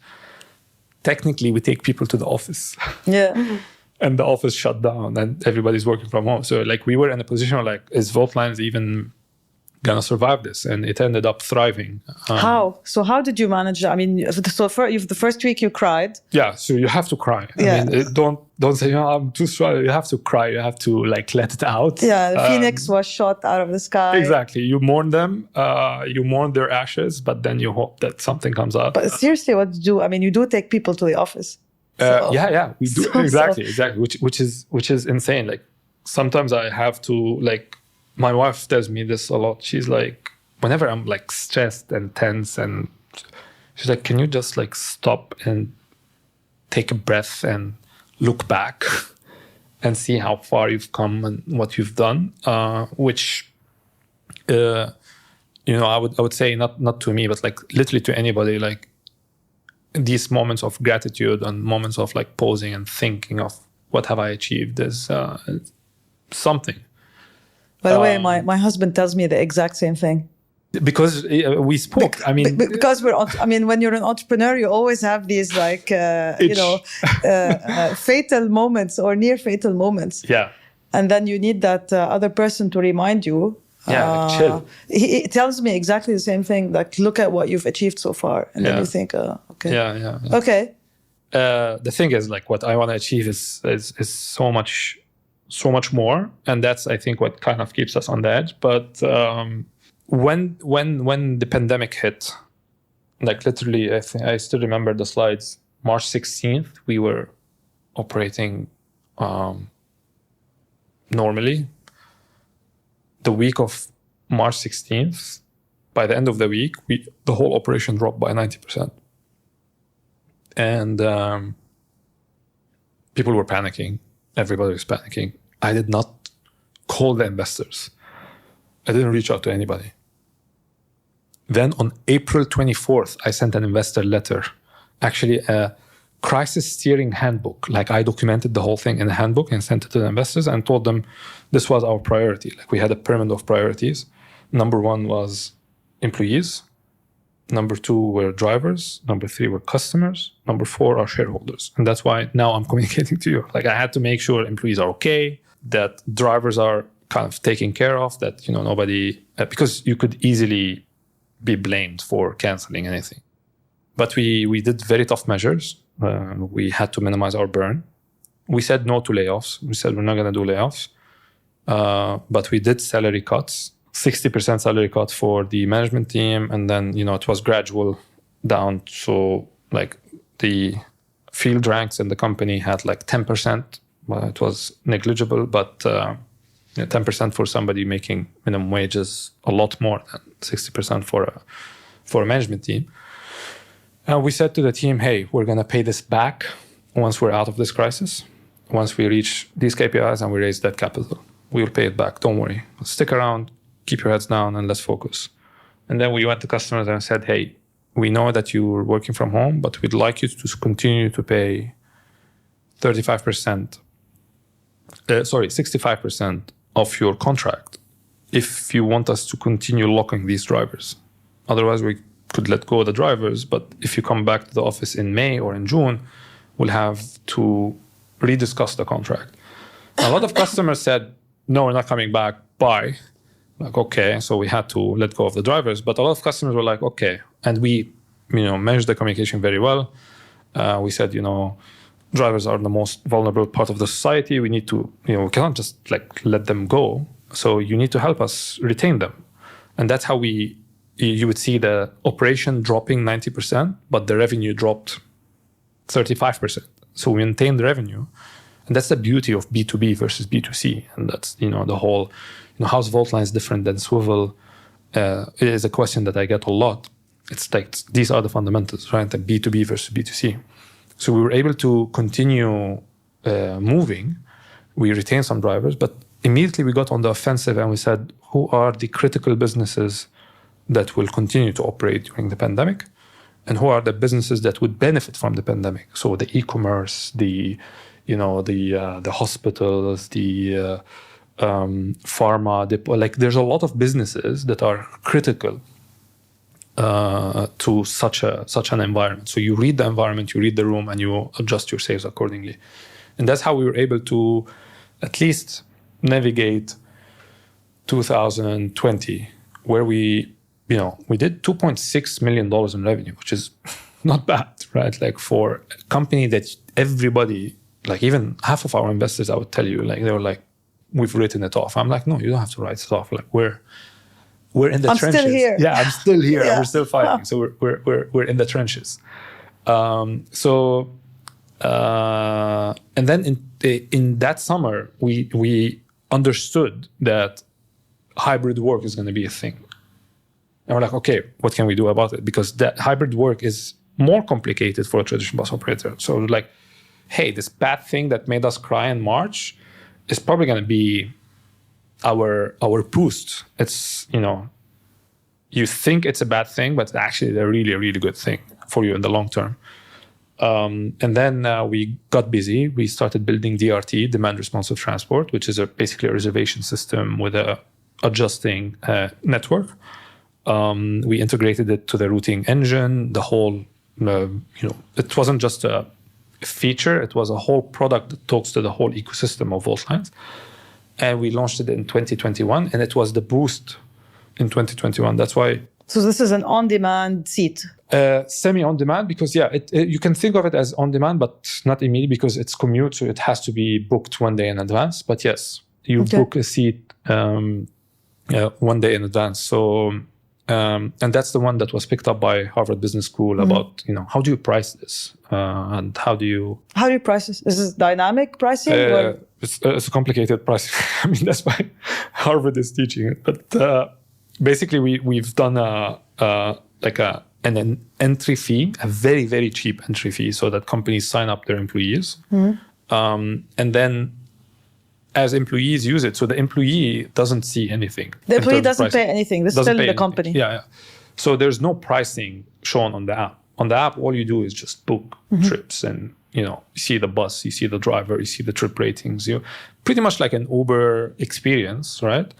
technically we take people to the office. Yeah. And the office shut down and everybody's working from home. So like we were in a position where like, is Vault lines even gonna survive this? And it ended up thriving. How? So how did you manage? I mean, so the first week you cried. Yeah, so you have to cry. I mean, don't say, I'm too strong. You have to cry. You have to like let it out. Yeah, the phoenix was shot out of the sky. Exactly. You mourn them. You mourn their ashes, but then you hope that something comes out. But seriously, what do you do? I mean, you do take people to the office. Yeah, we do. Exactly. Which is insane. Like sometimes I have to like, my wife tells me this a lot. She's like, whenever I'm like stressed and tense, and she's like, can you just like stop and take a breath and look back and see how far you've come and what you've done? Which, I would say not to me, but like literally to anybody, like these moments of gratitude and moments of like pausing and thinking of what have I achieved is something. By the way, my husband tells me the exact same thing. Because we spoke. I mean, because when you're an entrepreneur, you always have these like, fatal moments or near fatal moments. Yeah. And then you need that other person to remind you. Yeah, like chill. He tells me exactly the same thing. Like, look at what you've achieved so far, and then you think, okay. Yeah. Okay. The thing is, like, what I want to achieve is so much more, and that's, I think, what kind of keeps us on the edge. But when the pandemic hit, like literally, I still remember the slides. March 16th, we were operating normally. The week of March 16th, by the end of the week, the whole operation dropped by 90%. And people were panicking. Everybody was panicking. I did not call the investors. I didn't reach out to anybody. Then on April 24th, I sent an investor letter, actually a crisis steering handbook. Like I documented the whole thing in a handbook and sent it to the investors and told them this was our priority. Like we had a pyramid of priorities. Number 1 was employees. Number 2 were drivers. Number 3 were customers. Number 4 are shareholders. And that's why now I'm communicating to you. Like I had to make sure employees are okay, that drivers are kind of taken care of, that nobody, because you could easily be blamed for canceling anything. But we did very tough measures. We had to minimize our burn. We said no to layoffs. We said we're not going to do layoffs. But we did salary cuts, 60% salary cut for the management team. And then, it was gradual down. So like the field ranks in the company had like 10%. Well, it was negligible, but 10% for somebody making minimum wages, a lot more than 60% for a management team. And we said to the team, hey, we're going to pay this back once we're out of this crisis. Once we reach these KPIs and we raise that capital, we'll pay it back. Don't worry. Stick around, keep your heads down, and let's focus. And then we went to customers and said, hey, we know that you're working from home, but we'd like you to continue to pay 65% of your contract if you want us to continue locking these drivers. Otherwise, we could let go of the drivers, but if you come back to the office in May or in June, we'll have to rediscuss the contract. A lot of customers said, no, we're not coming back, bye. Like, okay, so we had to let go of the drivers, but a lot of customers were like, okay. And we, managed the communication very well. We said, drivers are the most vulnerable part of the society. We need to, we cannot just like let them go. So you need to help us retain them. And that's how you would see the operation dropping 90%, but the revenue dropped 35%. So we maintained the revenue. And that's the beauty of B2B versus B2C. And that's, the whole, how's Vault lines different than Swvl? It is a question that I get a lot. It's like, these are the fundamentals, right? The B2B versus B2C. So we were able to continue moving. We retained some drivers, but immediately we got on the offensive and we said, who are the critical businesses that will continue to operate during the pandemic, and who are the businesses that would benefit from the pandemic. So the e-commerce, the hospitals, the pharma, there's a lot of businesses that are critical to such an environment. So you read the environment, you read the room, and you adjust your sales accordingly. And that's how we were able to at least navigate 2020, where we did $2.6 million in revenue, which is not bad, right? Like for a company that everybody, like even half of our investors, I would tell you, like they were like, we've written it off. I'm like, no, you don't have to write it off. Like we're in the trenches. I'm still here. Yeah, I'm still here. Yeah. We're still fighting. So we're in the trenches. And then in that summer, we understood that hybrid work is going to be a thing. And we're like, okay, what can we do about it? Because that hybrid work is more complicated for a traditional bus operator. So like, hey, this bad thing that made us cry in March is probably going to be our boost. It's, you think it's a bad thing, but actually a really, really good thing for you in the long term. And then we got busy. We started building DRT, demand responsive transport, which is basically a reservation system with a adjusting network. We integrated it to the routing engine, the whole, it wasn't just a feature, it was a whole product that talks to the whole ecosystem of Voltlines. And we launched it in 2021, and it was the boost in 2021. That's why. So this is an on-demand seat. Semi-on-demand, because you can think of it as on-demand, but not immediate because it's commute, so it has to be booked 1 day in advance. But yes, you book a seat 1 day in advance. So, and that's the one that was picked up by Harvard Business School about, how do you price this? And how do you price this? Is this dynamic pricing? It's a complicated pricing. I mean, that's why Harvard is teaching it. But basically, we've done an entry fee, a very, very cheap entry fee, so that companies sign up their employees. And then as employees use it, so the employee doesn't see anything. The employee doesn't pay anything. This is still the company. Yeah. So there's no pricing shown on the app. On the app, all you do is just book trips, and you see the bus, you see the driver, you see the trip ratings. You pretty much like an Uber experience, right?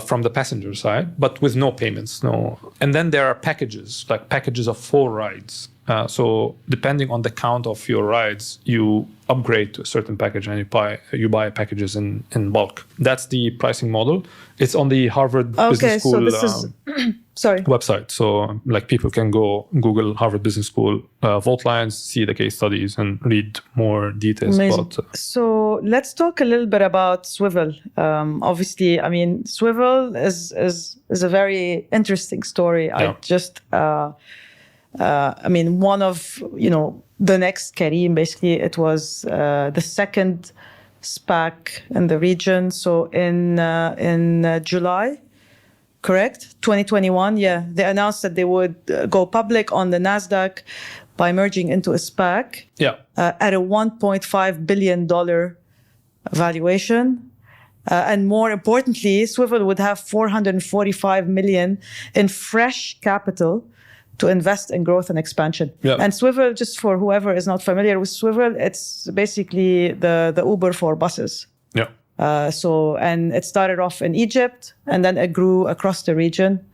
From the passenger side, but with no payments. And then there are packages, like packages of 4 rides. So depending on the count of your rides, you upgrade to a certain package, and you buy packages in bulk. That's the pricing model. It's on the Harvard Business School website. So like people can go Google Harvard Business School Voltlines, see the case studies, and read more details about. So let's talk a little bit about Swvl. Obviously, I mean, Swvl is a very interesting story. Yeah. One of, the next Kareem, basically, it was the second SPAC in the region. So in July, correct? 2021, they announced that they would go public on the NASDAQ by merging into a SPAC at a $1.5 billion valuation. And more importantly, Swvl would have $445 million in fresh capital to invest in growth and expansion. Yeah. And Swvl, just for whoever is not familiar with Swvl, it's basically the Uber for buses. Yeah. And it started off in Egypt, and then it grew across the region.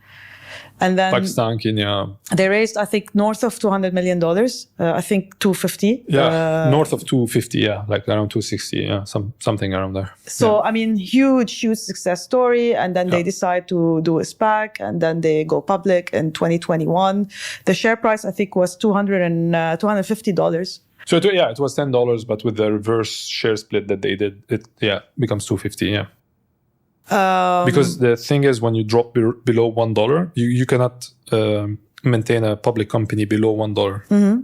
And then Pakistan, Kenya. They raised, I think, north of $200 million. I think 250. Yeah, north of 250, like around 260, something around there. So, huge success story. And then they decide to do a SPAC, and then they go public in 2021. The share price, I think, was $250. So, it was $10, but with the reverse share split that they did, it becomes $250, because the thing is, when you drop below $1, you cannot maintain a public company below $1. Mm-hmm.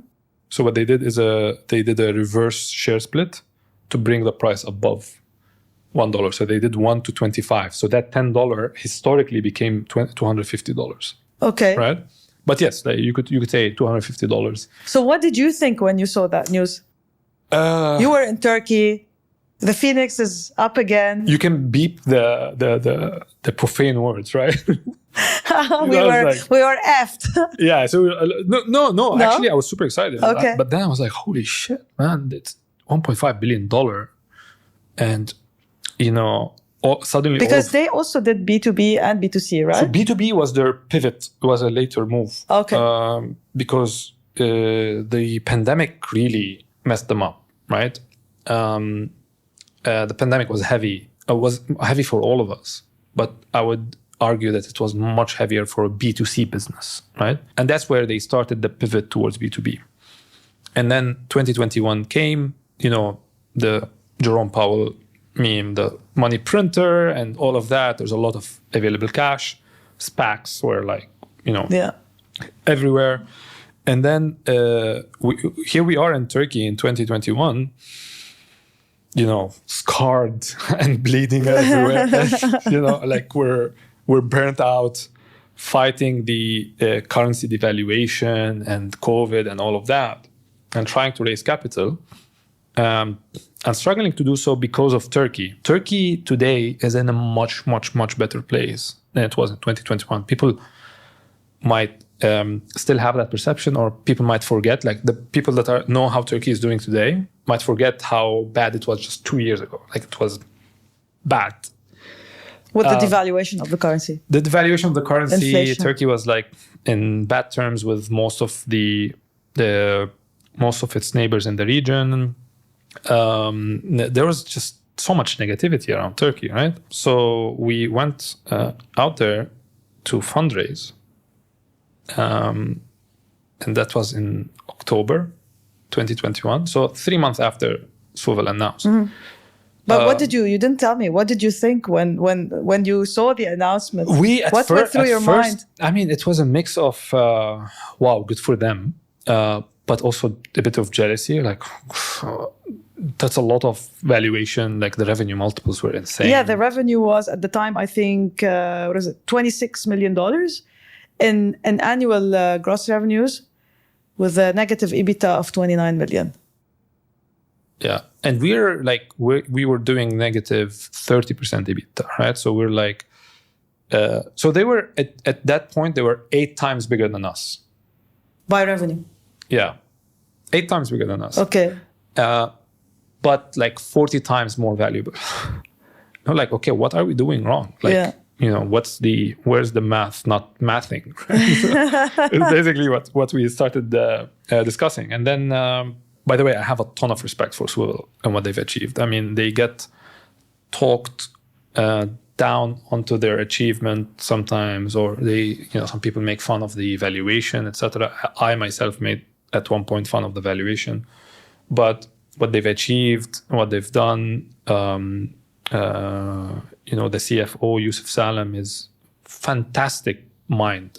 So what they did is they did a reverse share split to bring the price above $1. So they did 1 to 25. So that $10 historically became $250. Okay. Right. But yes, you could say $250. So what did you think when you saw that news? You were in Turkey. The Phoenix is up again. You can beep the profane words, right? we were effed. Yeah. So no. Actually, I was super excited. Okay. But then I was like, holy shit, man! It's $1.5 billion, and suddenly Because they also did B2B and B2C, right? So B2B was their pivot. It was a later move. Okay. Because the pandemic really messed them up, right? The pandemic was heavy. It was heavy for all of us, but I would argue that it was much heavier for a B2C business, right? And that's where they started the pivot towards B2B. And then 2021 came, the Jerome Powell meme, the money printer and all of that. There's a lot of available cash. SPACs were everywhere. And then here we are in Turkey in 2021, scarred and bleeding everywhere. Like we're burnt out fighting the currency devaluation and COVID and all of that, and trying to raise capital. And struggling to do so because of Turkey. Turkey today is in a much, much, much better place than it was in 2021. People might still have that perception, or people might forget, like the people that know how Turkey is doing today might forget how bad it was just 2 years ago. Like it was bad. With the devaluation of the currency. The devaluation of the currency, Inflation. Turkey was like in bad terms with most of its neighbors in the region. There was just so much negativity around Turkey, right? So we went out there to fundraise. And that was in October 2021. So 3 months after Swvl announced. Mm-hmm. But what did you didn't tell me, what did you think when you saw the announcement? What went through your mind? I mean, it was a mix of, wow, good for them. But also a bit of jealousy, like that's a lot of valuation, like the revenue multiples were insane. Yeah, the revenue was at the time, I think, $26 million in annual gross revenues with a negative EBITDA of 29 million. Yeah, and we were doing negative 30% EBITDA, right? So we're like, so they were, at that point, they were 8 times bigger than us. By revenue? Yeah, 8 times bigger than us. Okay. But like 40 times more valuable. Like, okay, what are we doing wrong? Like, where's the math not mathing? It's basically what we started discussing. And then, by the way, I have a ton of respect for Swvl and what they've achieved. I mean, they get talked down onto their achievement sometimes, or some people make fun of the valuation, etc. I myself made at one point fun of the valuation, but what they've achieved, what they've done, the CFO Yusuf Salem is fantastic mind.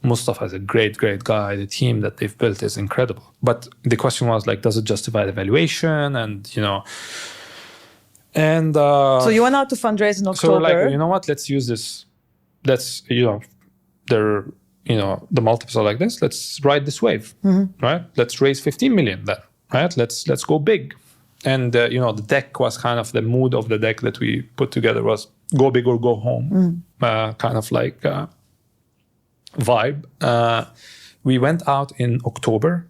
Mustafa is a great guy. The team that they've built is incredible. But the question was like, does it justify the valuation? And so you went out to fundraise in October. So like, you know what? Let's use this. Let's the multiples are like this. Let's ride this wave, right? Let's raise 15 million then, right? Let's go big. And the deck was kind of the mood of the deck that we put together was go big or go home, kind of like vibe. We went out in October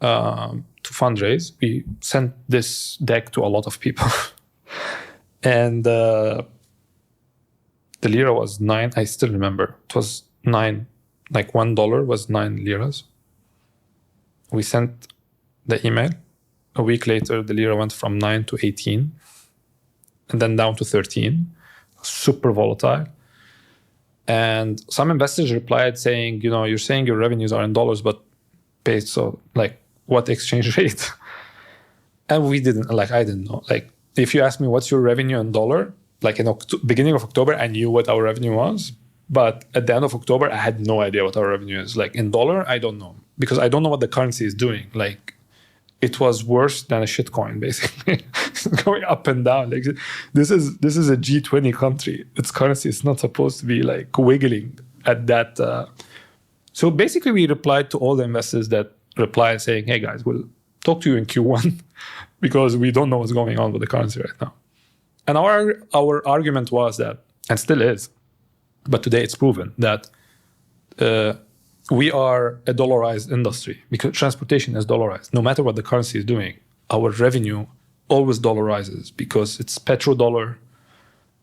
to fundraise. We sent this deck to a lot of people, and the lira was 9. I still remember it was 9. Like $1 was 9 liras. We sent the email. A week later, the lira went from 9 to 18, and then down to 13. Super volatile. And some investors replied saying, you're saying your revenues are in dollars, but paid, so like what exchange rate? And we didn't, I didn't know. Like, if you ask me what's your revenue in dollar, like in beginning of October, I knew what our revenue was. But at the end of October, I had no idea what our revenue is. Like in dollar, I don't know, because I don't know what the currency is doing. Like, it was worse than a shitcoin, basically, going up and down. Like this is a G20 country. Its currency is not supposed to be like wiggling at that. So basically, we replied to all the investors that replied saying, "Hey guys, we'll talk to you in Q1 because we don't know what's going on with the currency right now." And our argument was that, and still is, But today it's proven that we are a dollarized industry because transportation is dollarized. No matter what the currency is doing, our revenue always dollarizes because it's petrodollar.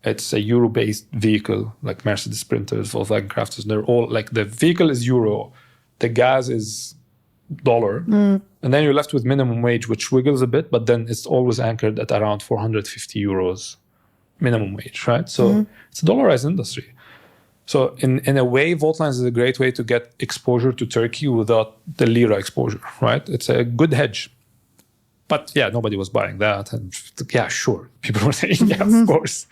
It's a euro-based vehicle, like Mercedes Sprinters, Volkswagen Crafters. They're all like the vehicle is euro, the gas is dollar, and then you're left with minimum wage, which wiggles a bit, but then it's always anchored at around 450 euros minimum wage, right? So it's a dollarized industry. So in a way, Voltlines is a great way to get exposure to Turkey without the lira exposure, right? It's a good hedge. But yeah, nobody was buying that. And yeah, sure. People were saying, yeah, of course.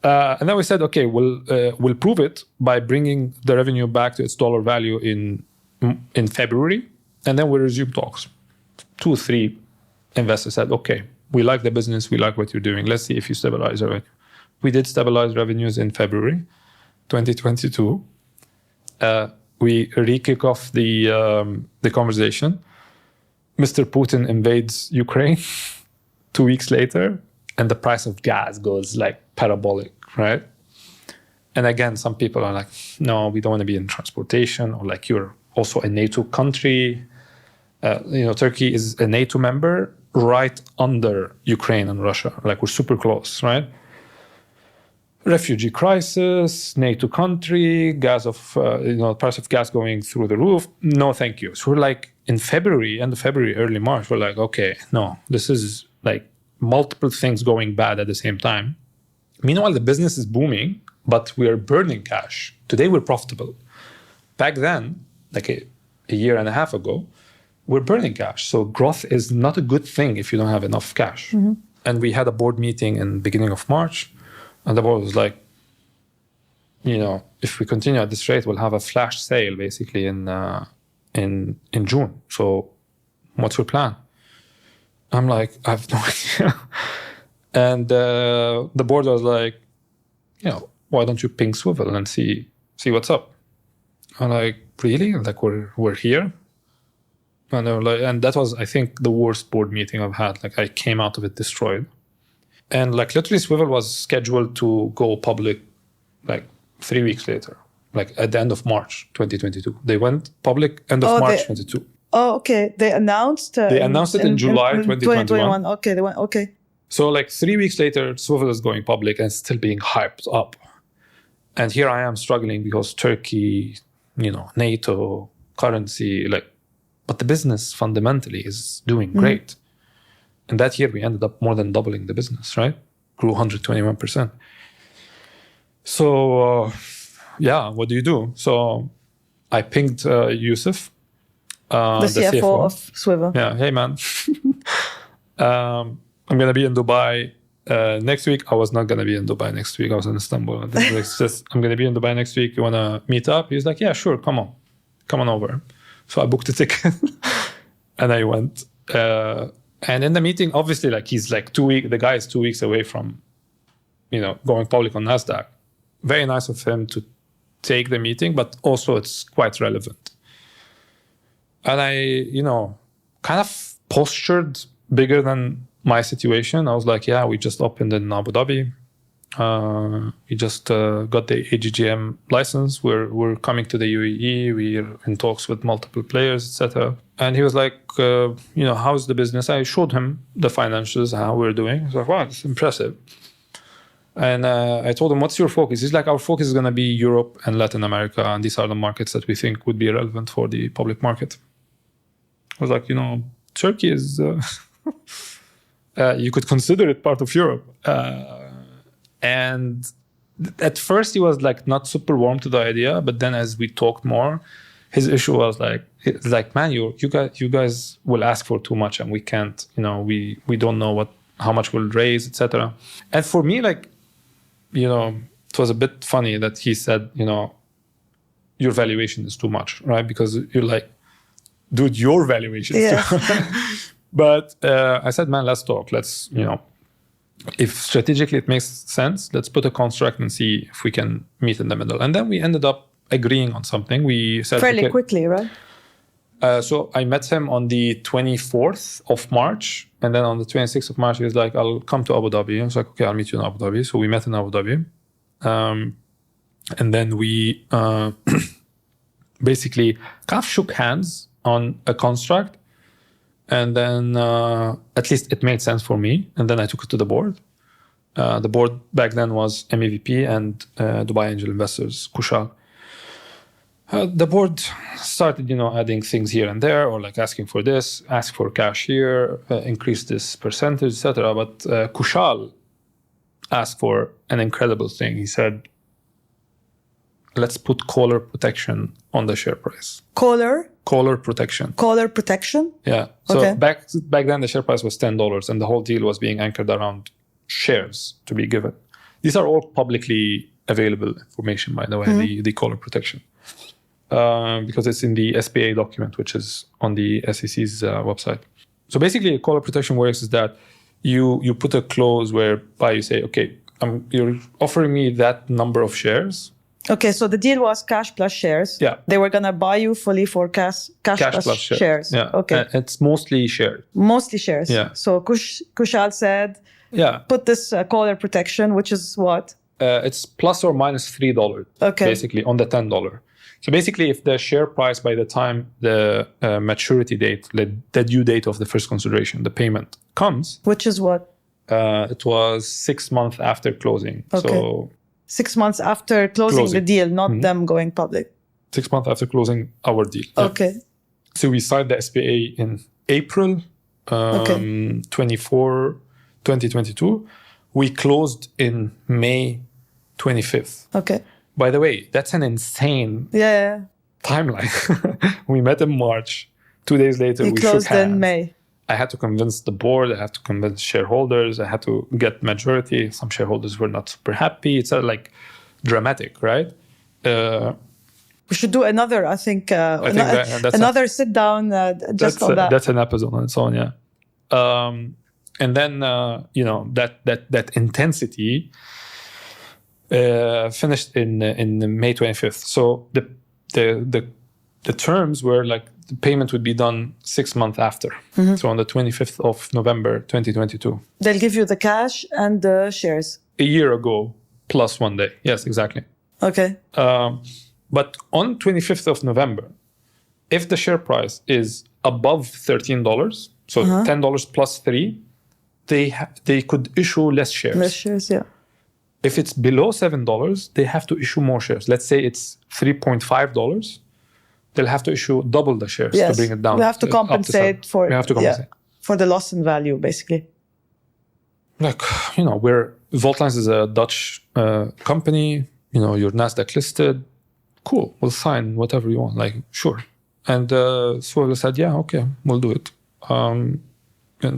And then we said, okay, we'll prove it by bringing the revenue back to its dollar value in February. And then we'll resume talks. 2 or 3 investors said, okay, we like the business. We like what you're doing. Let's see if you stabilize revenue. We did stabilize revenues in February 2022. We re-kick off the conversation. Mr. Putin invades Ukraine 2 weeks later, and the price of gas goes like parabolic, right? And again, some people are like, no, we don't want to be in transportation, or like you're also a NATO country. Turkey is a NATO member right under Ukraine and Russia. Like we're super close, right? Refugee crisis, NATO country, price of gas going through the roof. No, thank you. So we're like in February, end of February, early March, we're like, okay, no, this is like multiple things going bad at the same time. Meanwhile, the business is booming, but we are burning cash. Today, we're profitable. Back then, like a year and a half ago, we're burning cash. So growth is not a good thing if you don't have enough cash. And we had a board meeting in the beginning of March. And the board was like, if we continue at this rate, we'll have a flash sale basically in June. So what's your plan? I'm like, I have no idea. And the board was like, why don't you ping Swvl and see what's up? I'm like, really? Like we're here? And they were like, and that was, I think, the worst board meeting I've had. Like I came out of it destroyed. And like literally Swvl was scheduled to go public like 3 weeks later, like at the end of March 2022. They went public end of March 2022. Oh, okay. They announced it in July 2021. Okay, they went, okay. So like 3 weeks later, Swvl is going public and still being hyped up. And here I am struggling because Turkey, NATO, currency, but the business fundamentally is doing great. And that year we ended up more than doubling the business, right? Grew 121%. So, what do you do? So I pinged Yusuf, the CFO of Swvl. Yeah, hey man, I'm going to be in Dubai next week. I was not going to be in Dubai next week. I was in Istanbul. It's just, I'm going to be in Dubai next week. You want to meet up? He's like, yeah, sure. Come on over. So I booked a ticket and I went. And in the meeting, obviously, like he's like 2 weeks, the guy is 2 weeks away from, going public on NASDAQ. Very nice of him to take the meeting, but also it's quite relevant. And I, kind of postured bigger than my situation. I was like, yeah, we just opened in Abu Dhabi. We just got the AGGM license. We're coming to the UAE. We're in talks with multiple players, etc. And he was like, how's the business? I showed him the financials, how we're doing. He's like, wow, it's impressive. And I told him, what's your focus? He's like, our focus is going to be Europe and Latin America. And these are the markets that we think would be relevant for the public market. I was like, Turkey is, you could consider it part of Europe. And at first he was like not super warm to the idea, but then as we talked more, his issue was like, man, you guys will ask for too much, and we can't, we don't know how much we'll raise, etc. And for me, like, it was a bit funny that he said, your valuation is too much, right? Because you're like, dude, your valuation is too much. But I said, man, let's talk. Let's, if strategically it makes sense, let's put a construct and see if we can meet in the middle. And then we ended up agreeing on something. We said fairly quickly, right? So I met him on the 24th of March. And then on the 26th of March, he was like, I'll come to Abu Dhabi. I was like, okay, I'll meet you in Abu Dhabi. So we met in Abu Dhabi. And then we basically kind of shook hands on a construct. And then at least it made sense for me. And then I took it to the board. The board back then was MEVP and Dubai Angel Investors, Kushal. The board started, adding things here and there, or like asking for this, ask for cash here, increase this percentage, etc. But Kushal asked for an incredible thing. He said, let's put caller protection on the share price. Caller protection. Caller protection? Yeah. So back then the share price was $10 and the whole deal was being anchored around shares to be given. These are all publicly available information, by the way, the caller protection. Because it's in the SPA document, which is on the SEC's website. So basically, caller protection works is that you put a clause whereby you say, okay, you're offering me that number of shares. Okay, so the deal was cash plus shares. Yeah. They were going to buy you fully for cash plus shares. Yeah. Okay. It's mostly shares. Mostly shares. Yeah. So Kushal said, put this caller protection, which is what? It's plus or minus $3, basically, on the $10. So basically, if the share price by the time the maturity date, the due date of the first consideration, the payment comes. Which is what? It was 6 months after closing. Okay. So 6 months after closing the deal, not them going public. 6 months after closing our deal. Okay. So we signed the SPA in April 24, 2022. We closed in May 25th. Okay. By the way, that's an insane timeline. We met in March. 2 days later, we closed shook hands. in May. I had to convince the board. I had to convince shareholders. I had to get majority. Some shareholders were not super happy. It's like dramatic, right? We should do another, I think another sit down just on that. That's an episode on its own, yeah. And then, that intensity finished in May 25th. So the terms were like the payment would be done 6 months after. So on the 25th of November, 2022. They'll give you the cash and the shares. A year ago, plus 1 day. Yes, exactly. Okay. But on 25th of November, if the share price is above $13, so $10 plus 3, they could issue less shares. Less shares, yeah. If it's below $7, they have to issue more shares. Let's say it's $3.5. They'll have to issue double the shares to bring it down. We have to compensate for for the loss in value, basically. Like, Voltlines is a Dutch company. You're NASDAQ listed. Cool, we'll sign whatever you want. Like, sure. And Swvl said, yeah, okay, we'll do it. And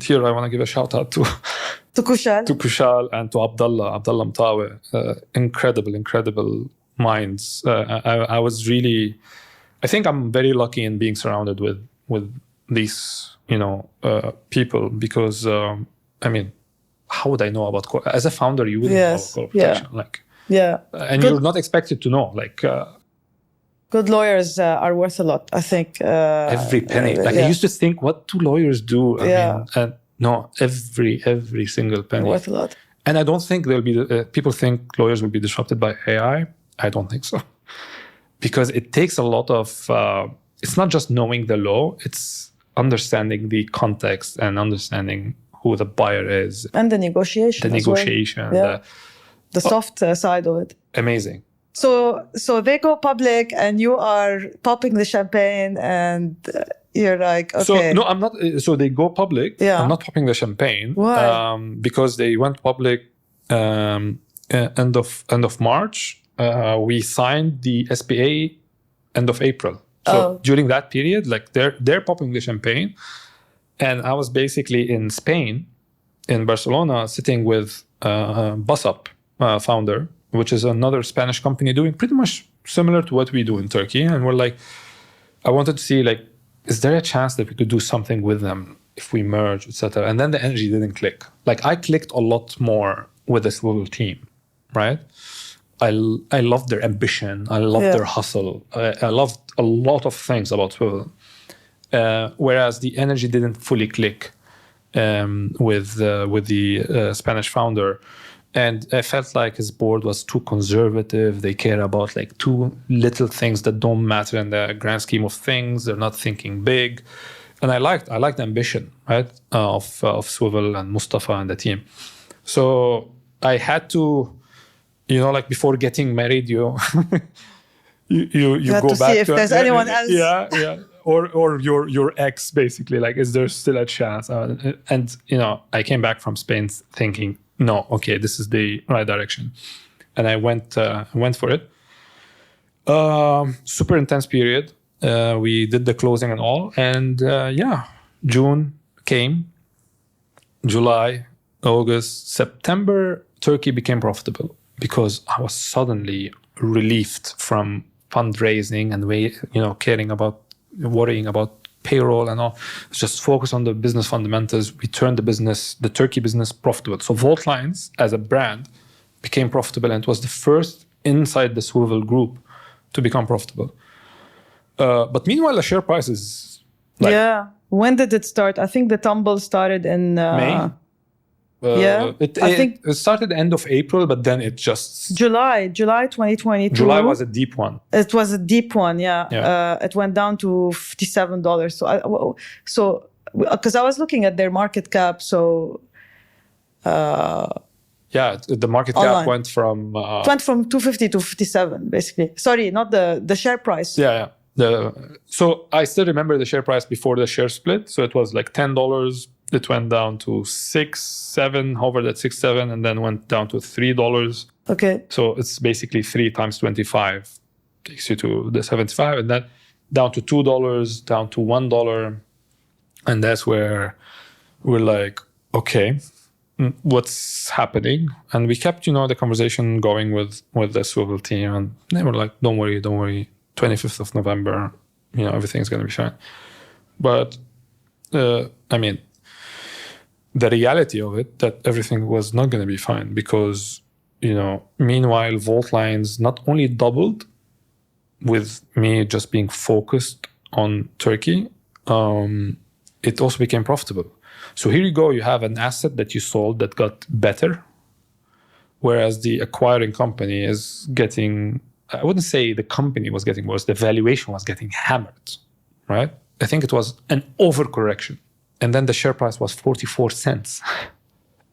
here I want to give a shout out to Kushal and to Abdullah Mtawe. Incredible minds. I was really, I think I'm very lucky in being surrounded with these, people because, how would I know about as a founder, you wouldn't know about protection. And you're not expected to know. Good lawyers are worth a lot, I think. Every penny. I used to think, what do lawyers do? No, every single penny. Worth a lot. And I don't think there'll be, people think lawyers will be disrupted by AI. I don't think so. Because it takes a lot of, it's not just knowing the law, it's understanding the context and understanding who the buyer is. And the negotiation. The soft side of it. Amazing. So they go public and you are popping the champagne and you're like, okay. So no, I'm not. So they go public. Yeah. I'm not popping the champagne. Why? Because they went public end of March. We signed the SPA end of April. So during that period, like they're popping the champagne, and I was basically in Spain, in Barcelona, sitting with BusUp founder, which is another Spanish company doing pretty much similar to what we do in Turkey. And we're like, I wanted to see, like, is there a chance that we could do something with them if we merge, etc. And then the energy didn't click. Like, I clicked a lot more with the Swvl team, right? I loved their ambition. I loved their hustle. I loved a lot of things about Swvl. Whereas the energy didn't fully click with the Spanish founder. And I felt like his board was too conservative. They care about like too little things that don't matter in the grand scheme of things. They're not thinking big. And I liked the ambition, right, of Swvl and Mustafa and the team. So I had to, like before getting married, you have go to back see if there's anyone else. Yeah. Or your ex, basically, like, is there still a chance? And I came back from Spain thinking, no, okay, this is the right direction, and I went for it. Super intense period. We did the closing and all, and June came, July, August, September. Turkey became profitable because I was suddenly relieved from fundraising and worrying about payroll and all. Just focus on the business fundamentals. We turned the Turkey business profitable. So Volt Lines as a brand became profitable, and it was the first inside the Swvl group to become profitable. But meanwhile, the share price is When did it start? I think the tumble started in May. I think it started end of April, but then it just July 2022. July was a deep one. It was a deep one, it went down to $57. So because I was looking at their market cap, so the market online cap went from 250 to 57, basically. Sorry, not the share price. So I still remember the share price before the share split. So it was like $10. It went down to $6, $7, hovered at $6, $7, and then went down to $3. Okay. So it's basically 3 times 25 takes you to the 75, and then down to $2, down to $1, and that's where we're like, okay, what's happening? And we kept, the conversation going with the Swvl team, and they were like, don't worry, 25th of November, everything's going to be fine. But the reality of it, that everything was not going to be fine, because, meanwhile, Volt Lines not only doubled with me just being focused on Turkey, it also became profitable. So here you go, you have an asset that you sold that got better, whereas the acquiring company is getting, I wouldn't say the company was getting worse, the valuation was getting hammered, right? I think it was an overcorrection. And then the share price was 44 cents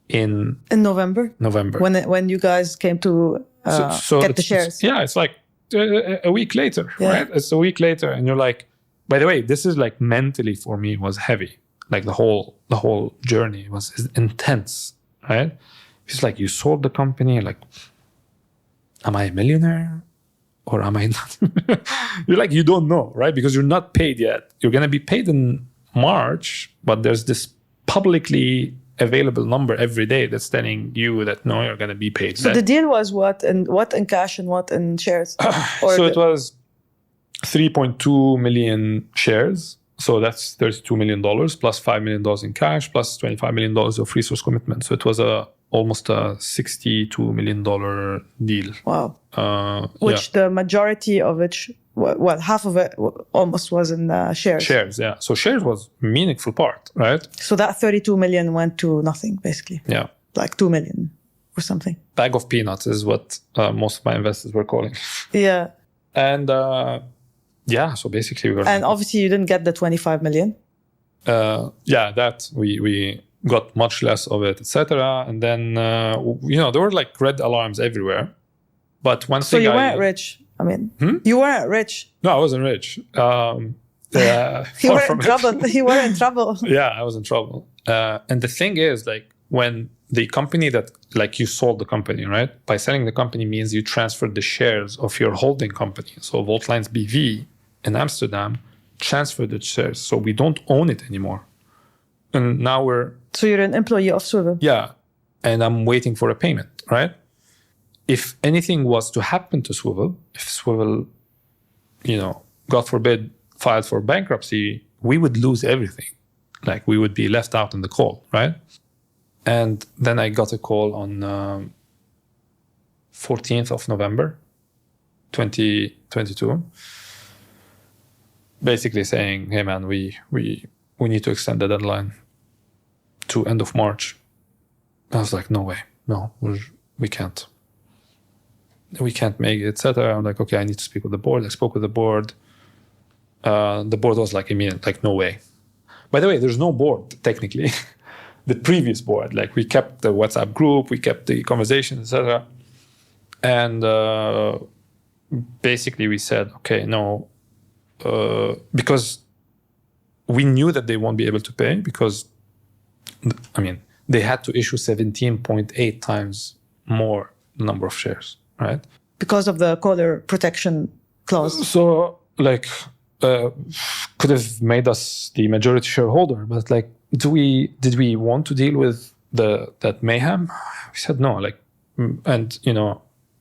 in November. When you guys came to get the shares. It's like a week later, right? It's a week later, and you're like, by the way, this is like mentally for me was heavy. Like the whole journey was intense, right? It's like you sold the company, like, am I a millionaire or am I not? You're like, you don't know, right? Because you're not paid yet. You're gonna be paid in March, but there's this publicly available number every day that's telling you that no, you're going to be paid. So the deal was what in cash and what in shares? So it was 3.2 million shares. So that's $32 million plus $5 million in cash plus $25 million of resource commitment. So it was almost a $62 million deal. Wow. Which the majority of it, half of it almost was in shares. Shares, yeah. So shares was a meaningful part, right? So that 32 million went to nothing, basically. Yeah. Like 2 million or something. Bag of peanuts is what most of my investors were calling. Yeah. And so basically we were... And obviously you didn't get the 25 million. That we got much less of it, etc. And then, there were like red alarms everywhere. But one thing So you weren't rich. I mean, you weren't rich. No, I wasn't rich. You were in trouble. You were in trouble. Yeah, I was in trouble. And the thing is, like, when the company that, like, you sold the company, right? By selling the company means you transferred the shares of your holding company. So Volt Lines BV in Amsterdam transferred the shares. So we don't own it anymore. And now So you're an employee of Swvl. Yeah. And I'm waiting for a payment, right? If anything was to happen to Swvl, if Swvl, God forbid, filed for bankruptcy, we would lose everything. Like, we would be left out in the cold, right? And then I got a call on 14th of November, 2022, basically saying, hey, man, we need to extend the deadline to end of March. I was like, no way. No, we can't make it, etc. I'm like, okay, I need to speak with the board. I spoke with the board. The board was like immediate, like, no way. By the way, there's no board technically. The previous board, like, we kept the WhatsApp group, we kept the conversation, etc. And basically we said, okay, no, because we knew that they won't be able to pay because, I mean, they had to issue 17.8 times more number of shares, right? Because of the caller protection clause. So, like, could have made us the majority shareholder, but like, did we want to deal with that mayhem? We said no. Like, and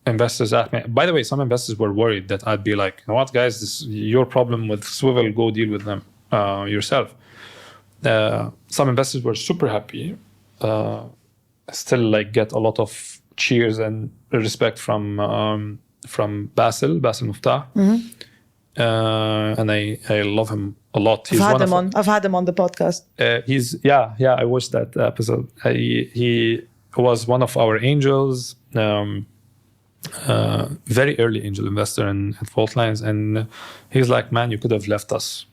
investors asked me. By the way, some investors were worried that I'd be like, you know what, guys, this is your problem with Swvl. Go deal with them yourself. Some investors were super happy. Still, like, get a lot of cheers and respect from Basil Muftah. Mm-hmm. And I love him a lot. I've had him on the podcast. I watched that episode. He was one of our angels, very early angel investor at Vaultlines, and he's like, man, you could have left us.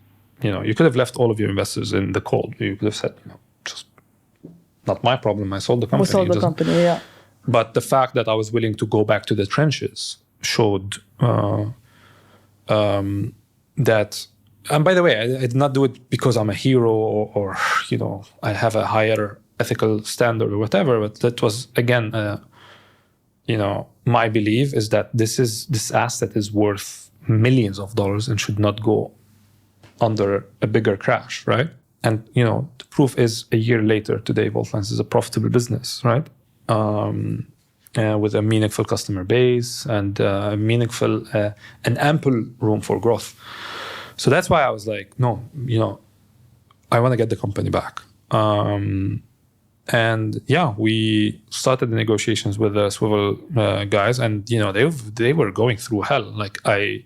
You could have left all of your investors in the cold. You could have said, just not my problem. I sold the company. We sold the company, yeah. But the fact that I was willing to go back to the trenches showed that. And by the way, I did not do it because I'm a hero or I have a higher ethical standard or whatever. But that was, again, my belief is that this asset is worth millions of dollars and should not go under a bigger crash, right? And the proof is, a year later, today Vaultlines is a profitable business, right? With a meaningful customer base and an ample room for growth. So that's why I was like, no, I want to get the company back. And yeah, we started the negotiations with the Swvl guys, and they were going through hell. Like, I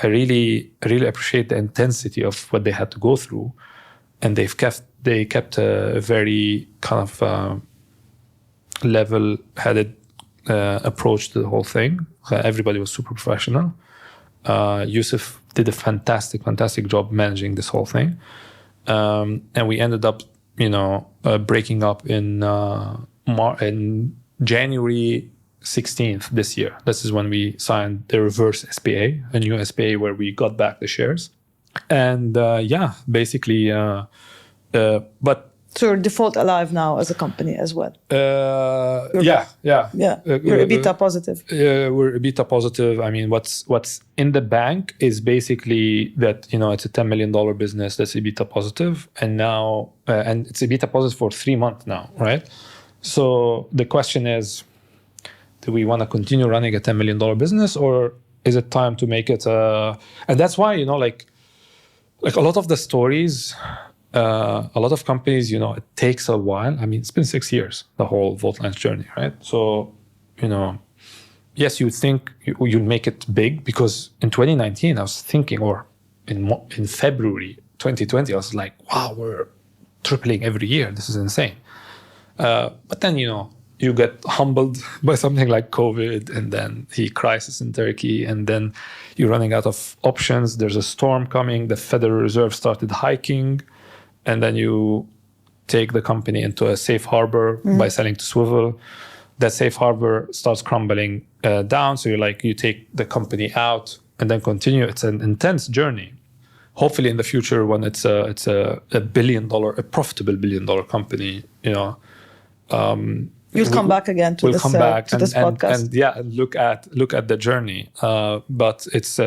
really appreciate the intensity of what they had to go through, and they kept a very kind of level-headed approach to the whole thing. Everybody was super professional. Yusuf did a fantastic job managing this whole thing, and we ended up, breaking up in January 16th this year. This is when we signed the reverse SPA, a new SPA where we got back the shares, and basically, but. So you're default alive now as a company as well. Yeah. You're EBITDA positive. We're EBITDA positive. I mean, what's in the bank is basically that it's a $10 million business that's EBITDA positive, and now and it's EBITDA positive for 3 months now, right? So the question is, do we want to continue running a $10 million business, or is it time to make it? And that's why like a lot of the stories. A lot of companies, it takes a while. I mean, it's been 6 years, the whole Vaultlines journey, right? So, yes, you think you'll make it big, because in 2019, I was thinking, or in February 2020, I was like, wow, we're tripling every year. This is insane. But then, you get humbled by something like COVID, and then the crisis in Turkey, and then you're running out of options. There's a storm coming. The Federal Reserve started hiking. And then you take the company into a safe harbor by selling to Swvl. That safe harbor starts crumbling down. So you take the company out and then continue. It's an intense journey. Hopefully, in the future, when it's a $1 billion, a profitable $1 billion company, you'll come back again to this podcast and look at the journey. But it's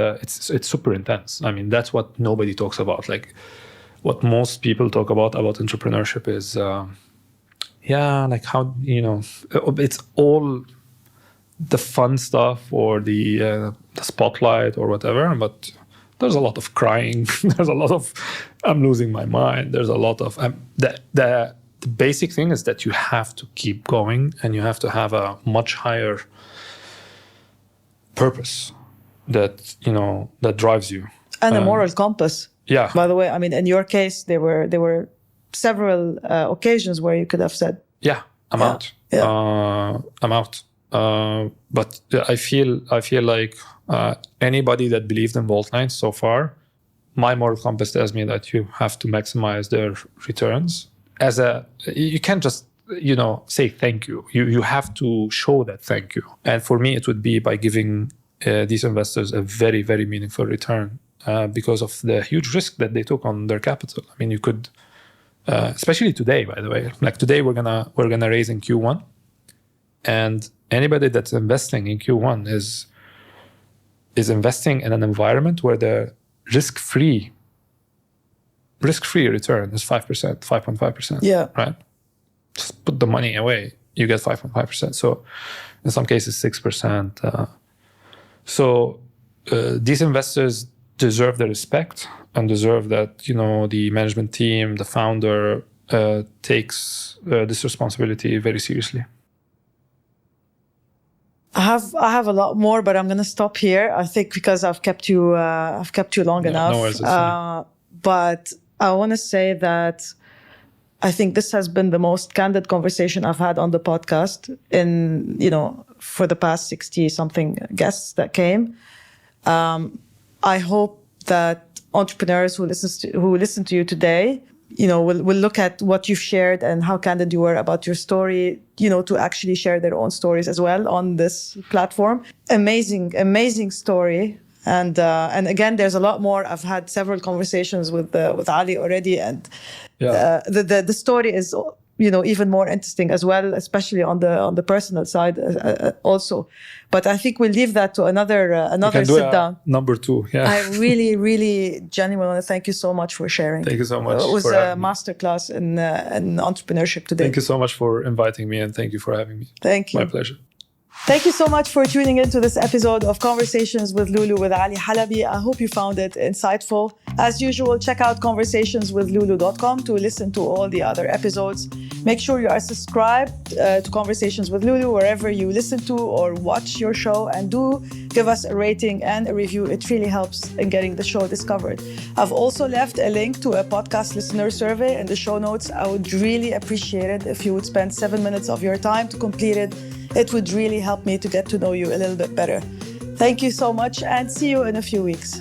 super intense. I mean, that's what nobody talks about. Like, what most people talk about entrepreneurship is, like how, it's all the fun stuff or the spotlight or whatever, but there's a lot of crying. There's a lot of, I'm losing my mind. There's a lot of, the basic thing is that you have to keep going, and you have to have a much higher purpose that, that drives you. And a moral compass. Yeah. By the way, I mean, in your case, there were several occasions where you could have said, yeah, I'm out. I'm out. But I feel like anybody that believed in Vault9 so far, my moral compass tells me that you have to maximize their returns. You can't just say thank you. You have to show that thank you. And for me, it would be by giving these investors a very, very meaningful return because of the huge risk that they took on their capital. I mean, you could, especially today, by the way. Like today, we're gonna raise in Q1, and anybody that's investing in Q1 is investing in an environment where the risk-free return is 5%, 5.5%. Yeah. Right? Just put the money away, you get 5.5%. So in some cases, 6%. So these investors deserve the respect and deserve that, the management team, the founder takes this responsibility very seriously. I have a lot more, but I'm going to stop here. I think because I've kept you long enough. No worries, but I want to say that I think this has been the most candid conversation I've had on the podcast for the past 60 something guests that came. I hope that entrepreneurs who listen to you today, will look at what you've shared and how candid you were about your story, to actually share their own stories as well on this platform. Amazing story. And again, there's a lot more. I've had several conversations with Ali already, and the story is even more interesting as well, especially on the personal side also. But I think we'll leave that to another sit down. Number 2. Yeah. I really, really genuinely want to thank you so much for sharing. Thank you so much. It was a masterclass in entrepreneurship today. Thank you so much for inviting me, and thank you for having me. Thank you. My pleasure. Thank you so much for tuning into this episode of Conversations with Loulou with Ali Halabi. I hope you found it insightful. As usual, check out conversationswithloulou.com to listen to all the other episodes. Make sure you are subscribed to Conversations with Loulou wherever you listen to or watch your show, and do give us a rating and a review. It really helps in getting the show discovered. I've also left a link to a podcast listener survey in the show notes. I would really appreciate it if you would spend 7 minutes of your time to complete it. It would really help me to get to know you a little bit better. Thank you so much, and see you in a few weeks.